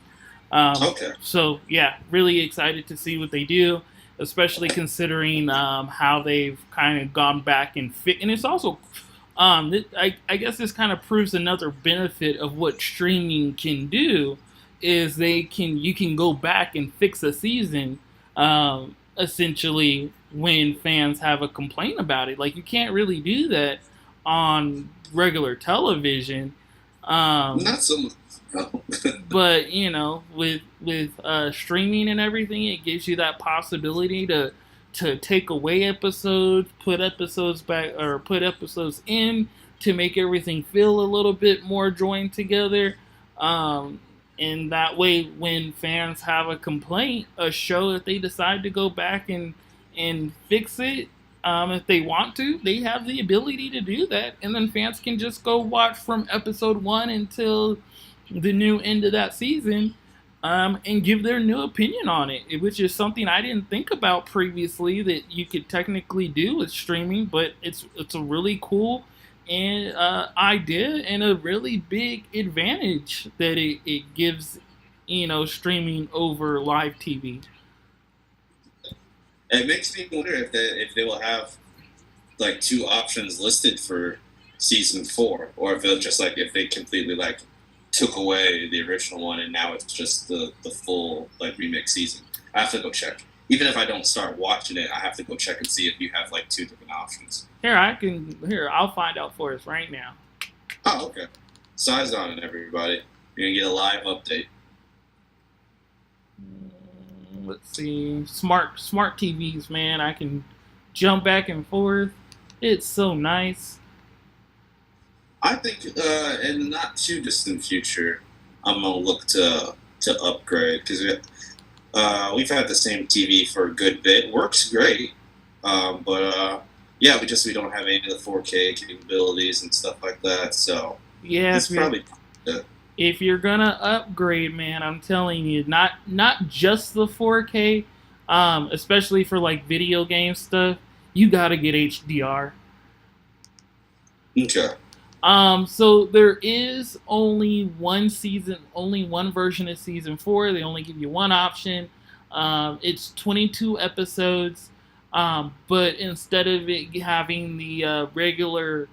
Okay. So yeah, really excited to see what they do, especially considering how they've kind of gone back and fit. And it's also, I guess this kind of proves another benefit of what streaming can do, is you can go back and fix a season. Essentially, when fans have a complaint about it, like, you can't really do that on regular television. Not so much. No. But you know, with streaming and everything, it gives you that possibility to take away episodes, put episodes back, or put episodes in, to make everything feel a little bit more joined together. And that way, when fans have a complaint, a show, if they decide to go back and fix it, if they want to, they have the ability to do that. And then fans can just go watch from episode 1 until the new end of that season, and give their new opinion on it, which is something I didn't think about previously that you could technically do with streaming. But it's a really cool and idea, and a really big advantage that it gives, you know, streaming over live TV. It makes me wonder if they will have like 2 options listed for season 4, or if they'll just like, if they completely like took away the original one and now it's just the full like remix season. I have to go check. Even if I don't start watching it, I have to go check and see if you have like 2 different options. I'll find out for us right now. Oh, okay. Size on it, everybody. You're gonna get a live update. Let's see. Smart TVs, man. I can jump back and forth. It's so nice. I think in the not too distant future, I'm gonna look to upgrade, because we've had the same TV for a good bit. Works great, but yeah, we don't have any of the 4K capabilities and stuff like that. So yeah, it's probably if you're gonna upgrade, man, I'm telling you, not just the 4K, especially for like video game stuff, you gotta get HDR. Okay. So there is only one version of season 4. They only give you one option. It's 22 episodes. But instead of it having the regular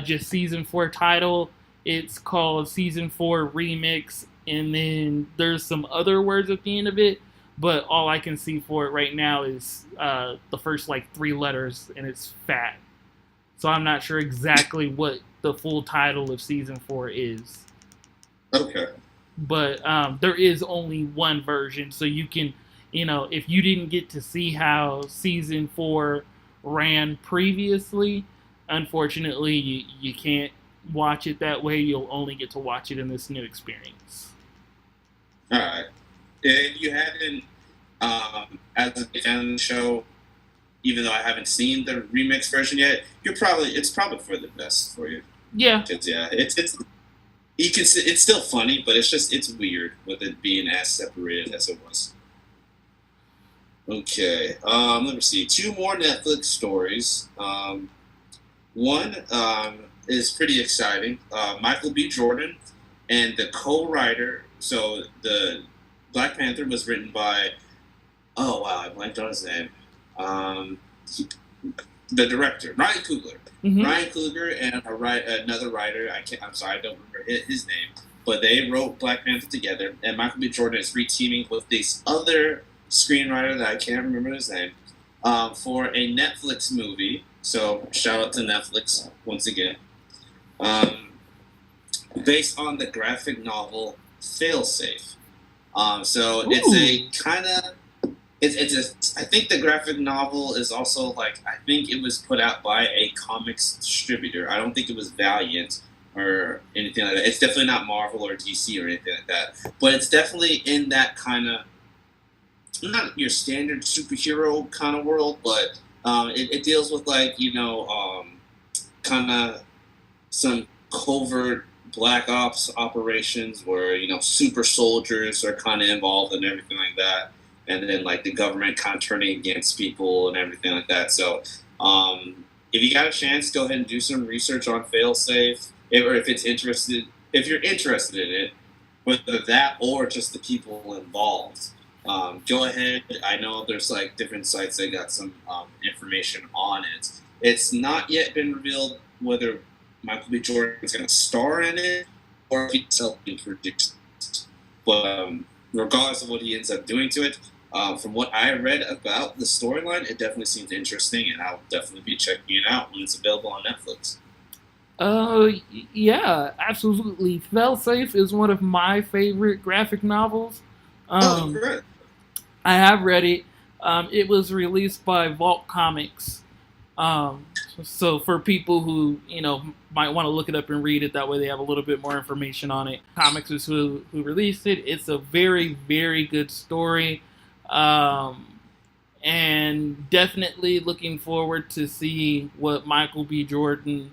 just season 4 title, it's called season 4 remix. And then there's some other words at the end of it. but all I can see for it right now is the first like 3 letters, and it's fat. So I'm not sure exactly what the full title of season 4 is. Okay. But there is only one version, so you can, if you didn't get to see how season 4 ran previously, unfortunately, you can't watch it that way. You'll only get to watch it in this new experience. All right. If you haven't, as a fan of the show, even though I haven't seen the remix version yet, it's probably for the best for you. Yeah. 'Cause, yeah, it's you can see, it's still funny, but it's weird with it being as separated as it was. Okay. Let me see. 2 more Netflix stories. One is pretty exciting. Michael B. Jordan and the co-writer. So the Black Panther was written by. Oh wow, I blanked on his name. Um, the director, Ryan Coogler. Mm-hmm. Ryan Coogler and another writer. I'm sorry, I don't remember his name, but they wrote Black Panther together. And Michael B. Jordan is reteaming with this other screenwriter that I can't remember his name for a Netflix movie. So shout out to Netflix once again. Based on the graphic novel Failsafe. So it's a kind of. I think the graphic novel is also like, I think it was put out by a comics distributor. I don't think it was Valiant or anything like that. It's definitely not Marvel or DC or anything like that. But it's definitely in that kind of, not your standard superhero kind of world, but it deals with like, kind of some covert black ops operations where, super soldiers are kind of involved and everything like that. And then like the government kind of turning against people and everything like that. So if you got a chance, go ahead and do some research on Failsafe, or if you're interested in it, whether that or just the people involved. Go ahead. I know there's like different sites that got some information on it. It's not yet been revealed whether Michael B. Jordan is going to star in it or if he's helping produce it. But regardless of what he ends up doing to it, from what I read about the storyline, it definitely seems interesting, and I'll definitely be checking it out when it's available on Netflix. Yeah, absolutely. Failsafe is one of my favorite graphic novels. Correct. I have read it. It was released by Vault Comics. So for people who might want to look it up and read it, that way they have a little bit more information on it. Comics is who released it. It's a very, very good story, and definitely looking forward to see what Michael B. Jordan,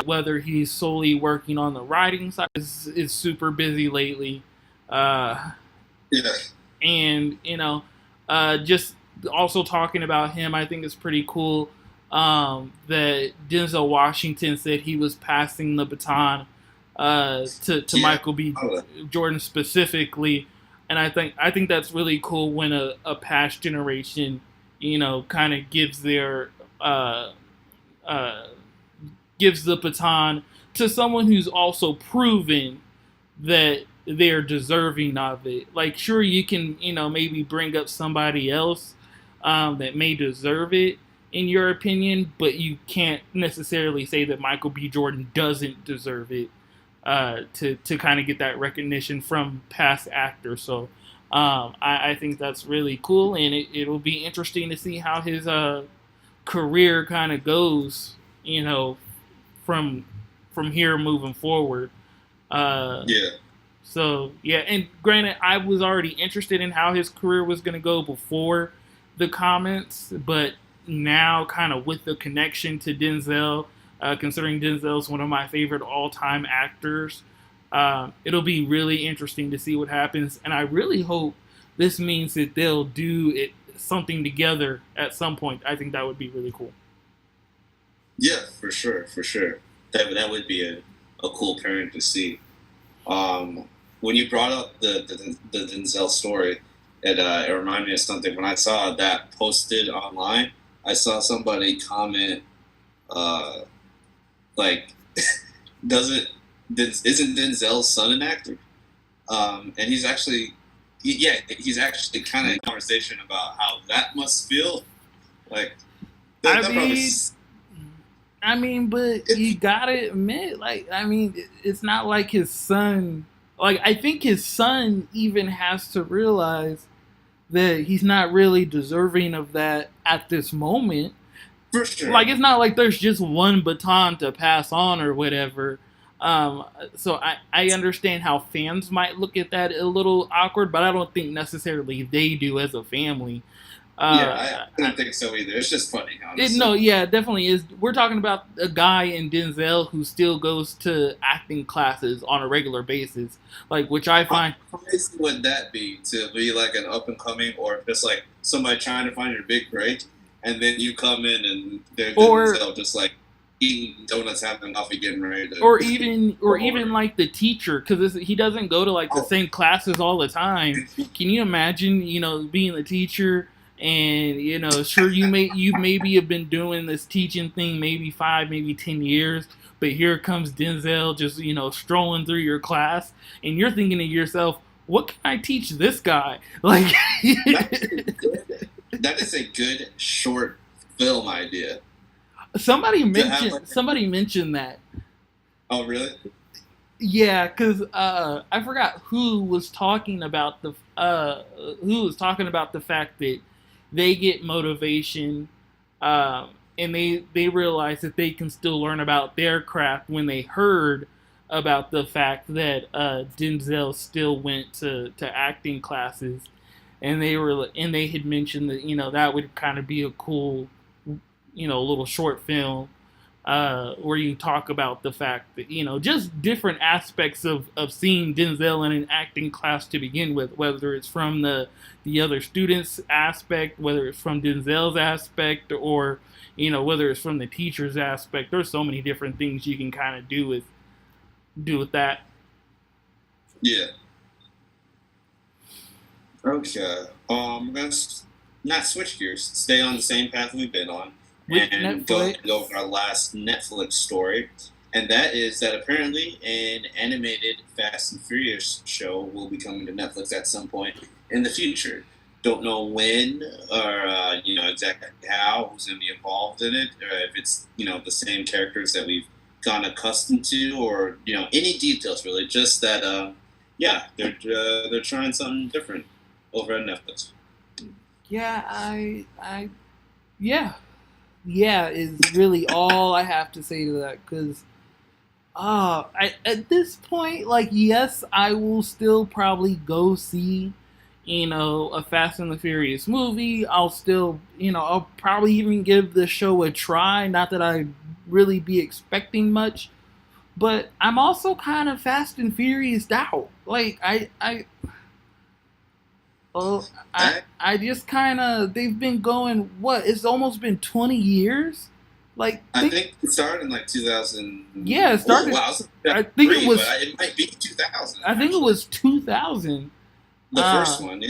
whether he's solely working on the writing side, is super busy lately. Yeah. And just also talking about him, I think it's pretty cool. That Denzel Washington said he was passing the baton to Michael B. Jordan specifically, and I think that's really cool when a past generation, kind of gives their gives the baton to someone who's also proven that they're deserving of it. Like, sure, you can maybe bring up somebody else that may deserve it, in your opinion, but you can't necessarily say that Michael B. Jordan doesn't deserve it to kind of get that recognition from past actors. So I think that's really cool, and it'll be interesting to see how his career kind of goes, from here moving forward. Yeah. So, yeah, and granted, I was already interested in how his career was going to go before the comments, but now kind of with the connection to Denzel, considering Denzel's one of my favorite all-time actors, it'll be really interesting to see what happens, and I really hope this means that they'll do something together at some point. I think that would be really cool. Yeah, for sure. That would be a cool pairing to see. When you brought up the Denzel story, it reminded me of something. When I saw that posted online, I saw somebody comment, like, isn't Denzel's son an actor? And he's actually yeah, he's actually kind of in conversation about how that must feel. Like I that probably. mean, but you It, gotta admit, like, it's not like his son. Like, I think his son even has to realize that he's not really deserving of that at this moment. for sure. Like, it's not like there's just one baton to pass on or whatever. So I understand how fans might look at that a little awkward, but I don't think necessarily they do as a family. Yeah, I don't think so either. It's just funny, honestly. No, yeah, it definitely is. We're talking about a guy in Denzel who still goes to acting classes on a regular basis, like, which I find. How crazy would that be to be like an up and coming, or just like somebody trying to find your big break, and then you come in and they're Or Denzel just like eating donuts, having coffee, getting ready to. or even like the teacher, because he doesn't go to like the same classes all the time. Can you imagine, being the teacher, and sure, you maybe have been doing this teaching thing maybe 5, maybe 10 years, but here comes Denzel just strolling through your class, and you're thinking to yourself, what can I teach this guy? Like, That is a good short film idea. somebody To have like, mentioned that. oh really? Yeah, because I forgot who was talking about the fact that they get motivation, and they realize that they can still learn about their craft when they heard about the fact that Denzel still went to acting classes, and they had mentioned that that would kind of be a cool little short film, where you talk about the fact that just different aspects of seeing Denzel in an acting class to begin with, whether it's from the other students' aspect, whether it's from Denzel's aspect, or whether it's from the teacher's aspect. There's so many different things you can kind of do with that. Yeah. Okay. Let's not switch gears. Stay on the same path we've been on, With and Netflix. go over our last Netflix story, and that is that apparently an animated Fast and Furious show will be coming to Netflix at some point in the future. Don't know when or exactly how, who's going to be involved in it, or if it's the same characters that we've gone accustomed to, or any details really. Just that yeah, they're trying something different over at Netflix. Yeah, yeah, is really all I have to say to that, because at this point, like, yes, I will still probably go see a Fast and the Furious movie. I'll still I'll probably even give the show a try, not that I really be expecting much, but I'm also kind of Fast and Furious out. Like, oh, I just kind of, they've been going, what? It's almost been 20 years. Like, I think it started in like 2000. Yeah, it started. Wow, I think it was. It might be 2000. I think it was 2000. The first one.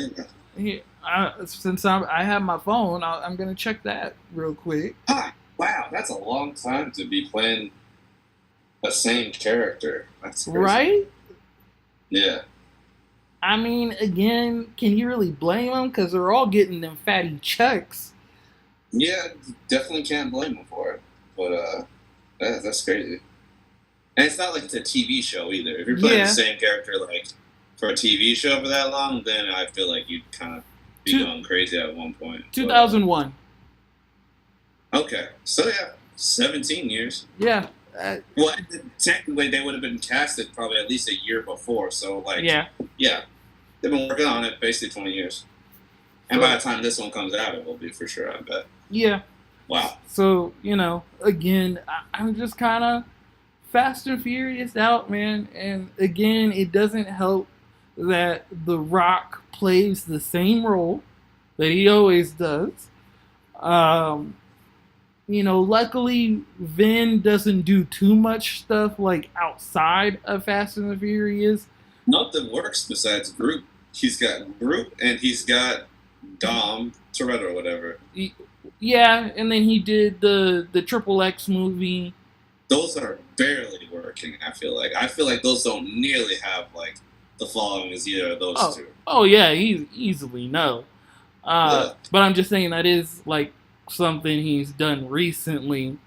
Yeah. Since I have my phone, I'm gonna check that real quick. Huh, wow, that's a long time to be playing the same character. That's crazy. Right? Yeah. I mean, again, can you really blame them? Because they're all getting them fatty checks. Yeah, definitely can't blame them for it. But that's crazy. And it's not like it's a TV show either. If you're playing the same character like for a TV show for that long, then I feel like you'd kind of be going crazy at one point. 2001. Okay, so yeah, 17 years. Yeah. Well, technically they would have been casted probably at least a year before. So like, yeah, they've been working on it basically 20 years. And by the time this one comes out, it will be for sure, I bet. Yeah. Wow. So, again, I'm just kind of Fast and Furious out, man. And again, it doesn't help that The Rock plays the same role that he always does. Luckily, Vin doesn't do too much stuff like outside of Fast and the Furious. Nothing works besides Group. He's got Group and he's got Dom Toretto or whatever. Yeah, and then he did the Triple X movie. Those are barely working. I feel like those don't nearly have like the following is either of those Oh, two. oh yeah, easily no. Yeah. But I'm just saying that is like something he's done recently.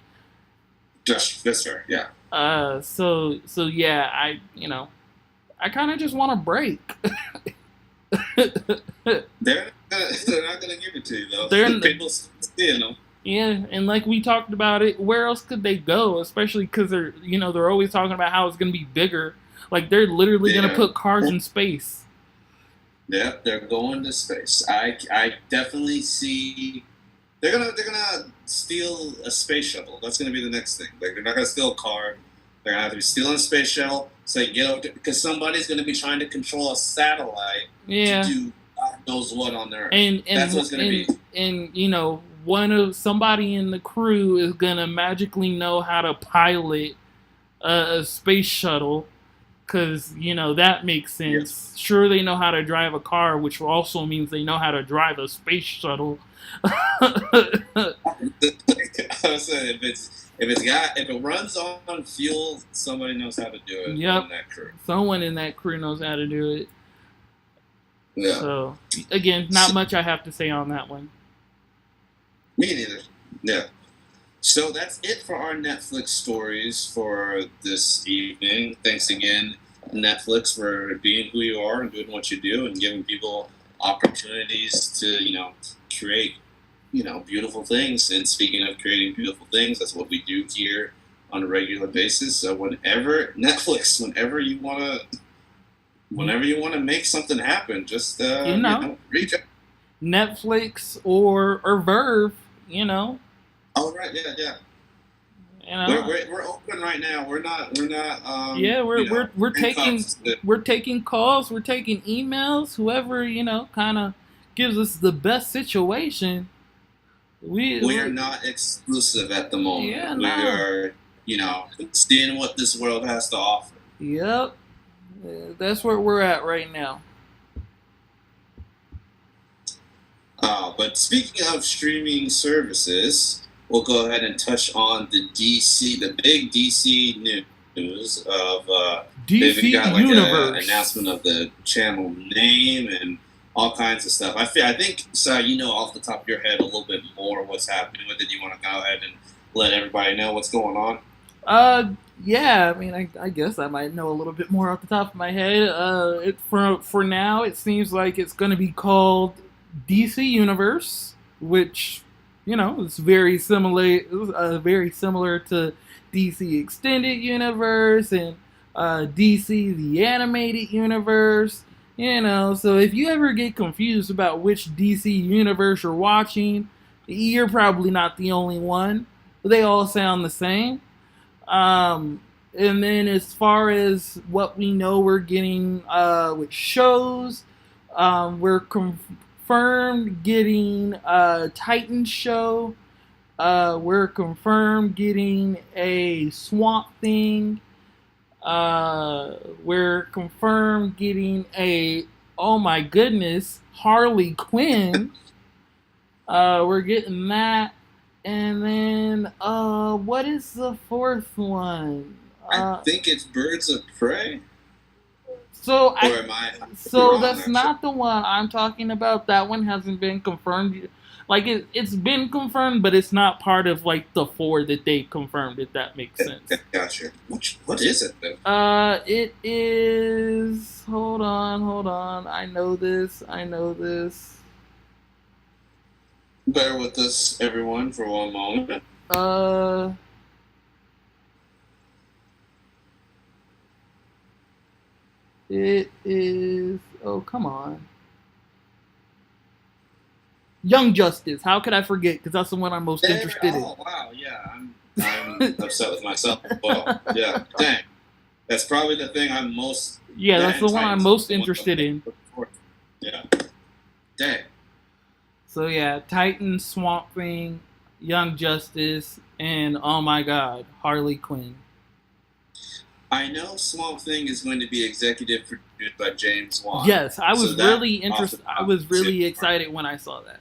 That's fair. Yeah. So yeah, I kind of just want a break. They're not gonna give it to you though. They're People seeing them. Yeah, and like we talked about it, where else could they go? Especially because they're always talking about how it's gonna be bigger. Like they're literally gonna put cars in space. Yeah, they're going to space. I definitely see. They're gonna steal a space shuttle. That's gonna be the next thing. Like they're not gonna steal a car. They're gonna have to be stealing a space shuttle. So they get over because somebody's gonna be trying to control a satellite Yeah. to do God knows what on Earth. And That's what's gonna be. And somebody in the crew is gonna magically know how to pilot a space shuttle, because that makes sense. Yes. Sure, they know how to drive a car, which also means they know how to drive a space shuttle. I was saying if it runs on fuel, somebody knows how to do it. Yep. On that crew. Someone in that crew knows how to do it. Yeah. So again, not much I have to say on that one. Me neither. Yeah. So that's it for our Netflix stories for this evening. Thanks again, Netflix, for being who you are and doing what you do and giving people opportunities to, create, beautiful things. And speaking of creating beautiful things, that's what we do here on a regular basis. So whenever you want to make something happen, just reach out. Netflix or Verve, Oh right, yeah. We're open right now. We're not. Yeah, we're taking calls. We're taking emails. Whoever kind of gives us the best situation. We are not exclusive at the moment. Yeah, we are. Seeing what this world has to offer. Yep, that's where we're at right now. But speaking of streaming services, we'll go ahead and touch on the big DC news of DC got Universe. An announcement of the channel name and all kinds of stuff. I think, Si, off the top of your head a little bit more what's happening with it. You want to go ahead and let everybody know what's going on? Yeah. I mean, I guess I might know a little bit more off the top of my head. For now, it seems like it's going to be called DC Universe, which is very similar to DC Extended Universe and DC the Animated Universe. So if you ever get confused about which DC Universe you're watching, you're probably not the only one. They all sound the same. And then as far as what we know we're getting with shows, we're confirmed getting a Titan show. We're confirmed getting a Swamp Thing. We're confirmed getting oh my goodness, Harley Quinn. We're getting that. And then, what is the fourth one? I think it's Birds of Prey. So wrong, that's not the one I'm talking about. That one hasn't been confirmed. Like it's been confirmed, but it's not part of like the 4 that they confirmed. If that makes sense. Gotcha. What is it then? It is. Hold on. I know this. Bear with us, everyone, for one moment. It is. Oh, come on. Young Justice. How could I forget? Because that's the one I'm most interested in. Oh, wow. Yeah, I'm upset with myself. Well, yeah, dang. That's probably the thing I'm most. Yeah, that's the one I'm most interested in. Yeah. Dang. So yeah, Titan, Swamp Thing, Young Justice, and oh my God, Harley Quinn. I know Swamp Thing is going to be executive produced by James Wan. Yes, I was really interested. I was really excited when I saw that.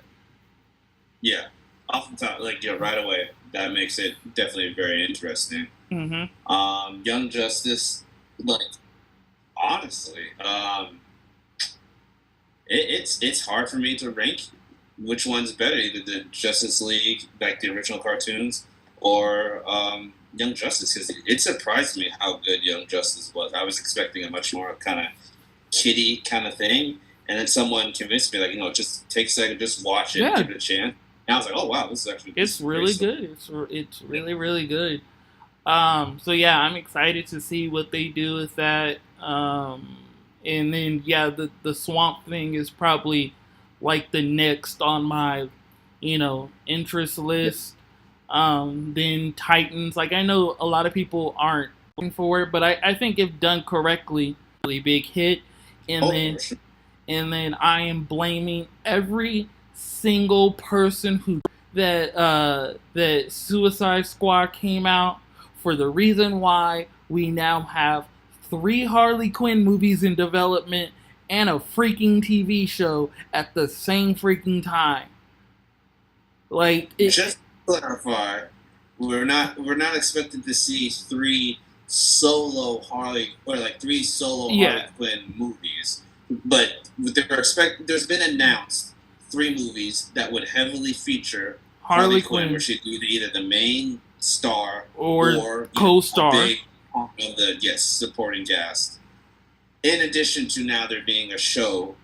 Yeah, off the top, right away, that makes it definitely very interesting. Mm-hmm. Young Justice, honestly, it's hard for me to rank which one's better, either the Justice League, like the original cartoons, or Young Justice, because it surprised me how good Young Justice was. I was expecting a much more kind of kiddie kind of thing, and then someone convinced me, like, just take a second, just watch it, give it a chance. And I was like, oh wow, this is actually it's really good. It's really really good. So yeah, I'm excited to see what they do with that. And then yeah, the Swamp Thing is probably like the next on my, interest list. Then Titans, like I know a lot of people aren't looking for it, but I think if done correctly, really big hit. And then sure. and then I am blaming every single person who that Suicide Squad came out for the reason why we now have 3 Harley Quinn movies in development and a freaking TV show at the same freaking time. Like Just to clarify, we're not expected to see 3 solo Harley or like 3 solo Harley Quinn movies, but there's been announced 3 movies that would heavily feature Harley Quinn, where she'd be either the main star or co-star of the supporting cast. In addition to now there being a show,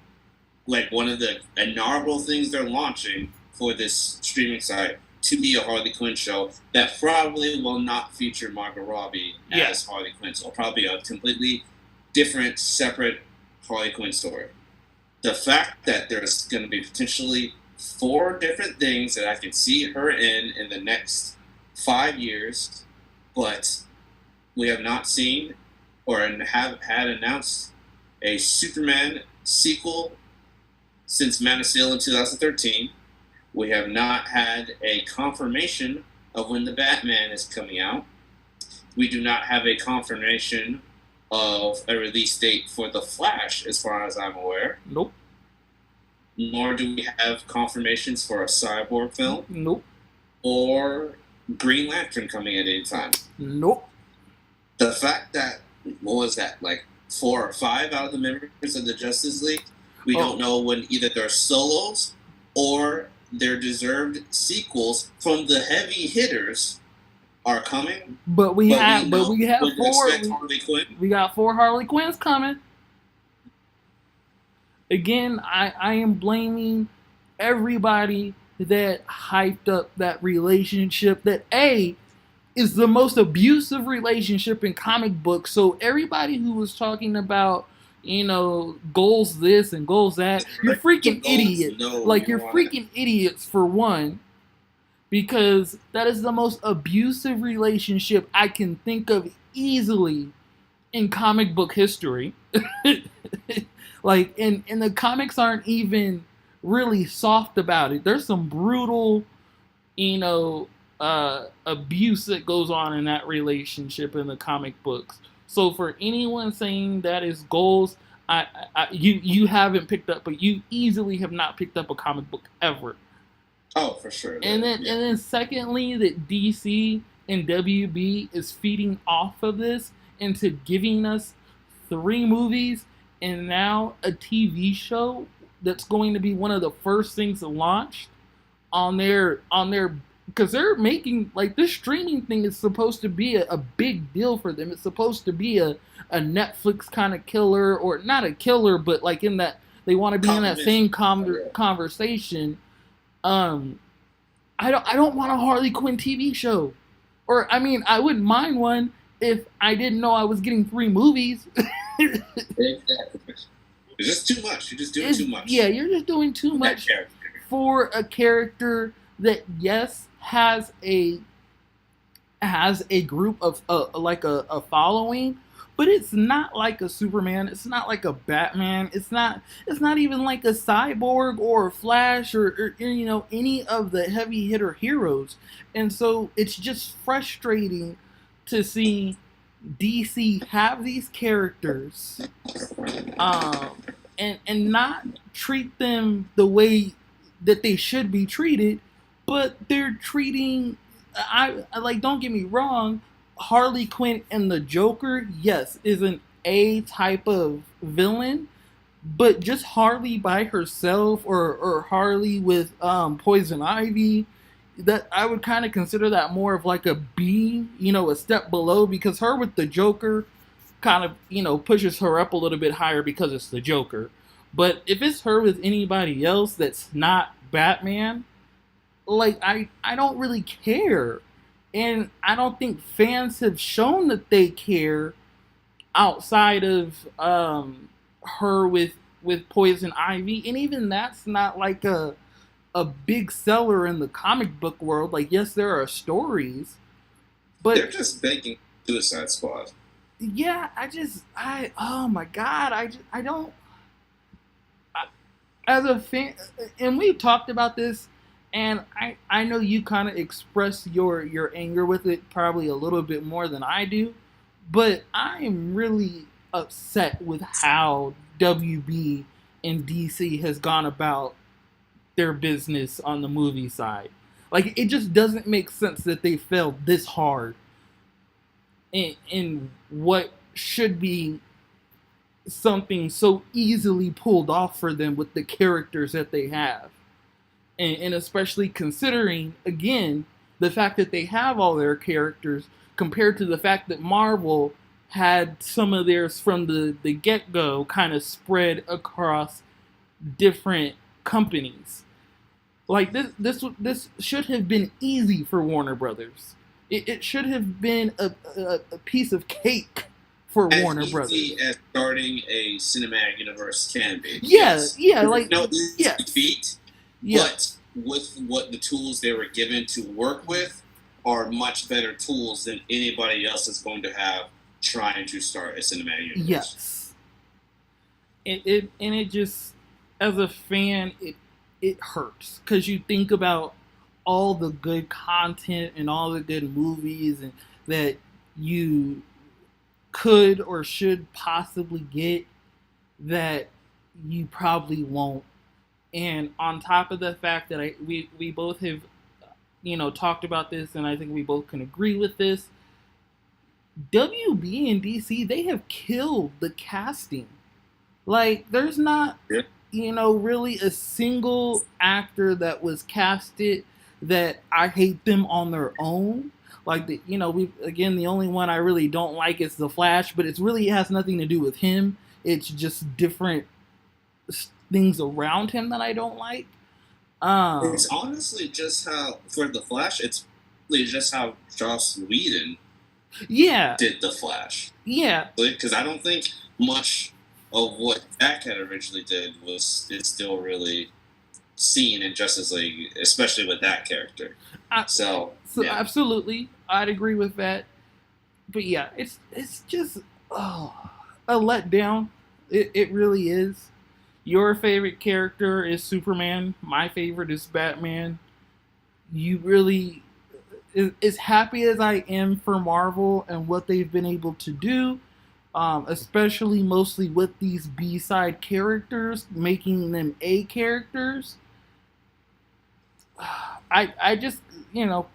like one of the inaugural things they're launching for this streaming site to be a Harley Quinn show that probably will not feature Margot Robbie as Harley Quinn. So it'll probably a completely different, separate Harley Quinn story. The fact that there's going to be potentially 4 different things that I can see her in the next 5 years, but we have not seen or have had announced a Superman sequel since Man of Steel in 2013. We have not had a confirmation of when the Batman is coming out. We do not have a confirmation of a release date for The Flash, as far as I'm aware. Nope. Nor do we have confirmations for a Cyborg film. Nope. Or Green Lantern coming at any time. Nope. The fact that, what was that, like 4 or 5 out of the members of the Justice League, we don't know when either they're solos or their deserved sequels from the heavy hitters are coming. But we have 4. We got 4 Harley Quinns coming. Again, I am blaming everybody that hyped up that relationship that is the most abusive relationship in comic books. So everybody who was talking about, goals this and goals that, you're freaking idiots. You're freaking idiots for one, because that is the most abusive relationship I can think of easily in comic book history. And the comics aren't even really soft about it. There's some brutal, abuse that goes on in that relationship in the comic books. So for anyone saying that is goals, you haven't picked up, but you easily have not picked up a comic book ever. Oh, for sure. And then secondly, that DC and WB is feeding off of this into giving us 3 movies and now a TV show that's going to be one of the first things launched on their because they're making, like, this streaming thing is supposed to be a big deal for them. It's supposed to be a Netflix kind of killer, or not a killer, but like in that they want to be in that same conversation. I don't want a Harley Quinn TV show, or I mean, I wouldn't mind one if I didn't know I was getting 3 movies. Exactly. It's just too much. You're just doing too much. Yeah, you're just doing too much for a character that, yes, has a group of like a following, but it's not like a Superman. It's not like a Batman. It's not even like a Cyborg or a Flash or any of the heavy hitter heroes. And so it's just frustrating to see DC have these characters and not treat them the way that they should be treated, but they're treating, I like, don't get me wrong, Harley Quinn and the Joker, yes, is an A type of villain, but just Harley by herself, or Harley with Poison Ivy, that I would kind of consider that more of like a B, a step below, because her with the Joker kind of pushes her up a little bit higher because it's the Joker. But if it's her with anybody else that's not Batman, like I don't really care, and I don't think fans have shown that they care outside of her with Poison Ivy, and even that's not like a big seller in the comic book world. Like, yes, there are stories, They're but just making Suicide Squad. yeah, oh my god, I don't, as a fan, and we've talked about this, and I know you kind of express your anger with it probably a little bit more than I do, but I am really upset with how WB and DC has gone about their business on the movie side. Like, it just doesn't make sense that they failed this hard in what should be something so easily pulled off for them with the characters that they have. And especially considering, again, the fact that they have all their characters compared to the fact that Marvel had some of theirs from the get-go kind of spread across different companies. Like, this should have been easy for Warner Brothers. It should have been a piece of cake for As Warner easy Brothers. as starting a cinematic universe can be. Yeah, Yes. yeah, like, No easy yeah, feat, yeah, but with what the tools they were given to work with are much better tools than anybody else is going to have trying to start a cinematic universe. yes. And it just, as a fan, it hurts because you think about all the good content and all the good movies and that you could or should possibly get that you probably won't. And on top of the fact that we both have talked about this, and I think we both can agree with this, WB and DC, they have killed the casting. Like, there's not, Yeah. really a single actor that was casted that I hate them on their own. Like, we, again, the only one I really don't like is the Flash, but it really has nothing to do with him. It's just different things around him that I don't like. It's honestly just how, for the Flash, it's really just how Joss Whedon Yeah, did the Flash. yeah, Because I don't think much of what Zack had originally did is still really seen in Justice League, especially with that character. So yeah. absolutely, I'd agree with that. But yeah, it's just a letdown. It really is. Your favorite character is Superman. My favorite is Batman. You really, as happy as I am for Marvel and what they've been able to do, especially mostly with these B-side characters, making them A characters. I just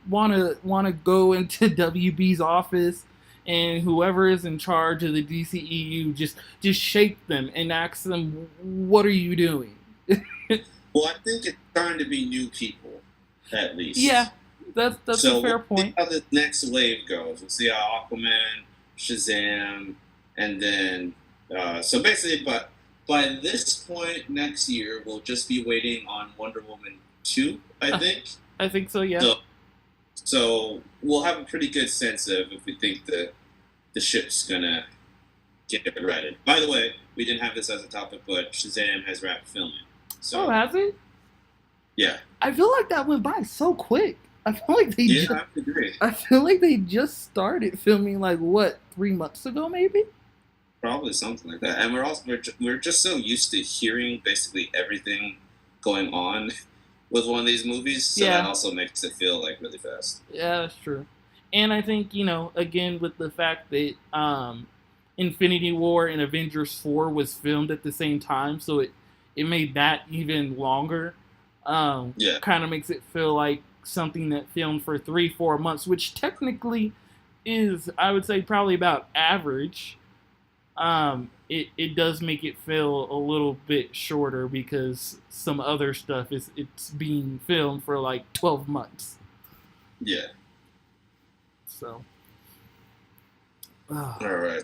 want to go into WB's office, and whoever is in charge of the DCEU just shake them and ask them, what are you doing? Well, I think it's starting to be new people, at least. Yeah, that's so a fair we'll see point. how the next wave goes. We'll see how Aquaman, Shazam, and then so basically, but by this point next year, we'll just be waiting on Wonder Woman 2, I think. I think so, yeah. So we'll have a pretty good sense of if we think the ship's gonna get ready. By the way, we didn't have this as a topic, but Shazam has wrapped filming. So Oh, has it? yeah, I feel like that went by so quick. I feel like I agree. I feel like they just started filming, like, what, 3 months ago, maybe? Probably something like that. And we're just so used to hearing basically everything going on with one of these movies, so Yeah. that also makes it feel like really fast. Yeah, that's true. And I think, again, with the fact that Infinity War and Avengers 4 was filmed at the same time, so it made that even longer. Yeah. Kind of makes it feel like something that filmed for 3-4 months, which technically is, I would say, probably about average. it does make it feel a little bit shorter because some other stuff it's being filmed for like 12 months. Yeah. So All right.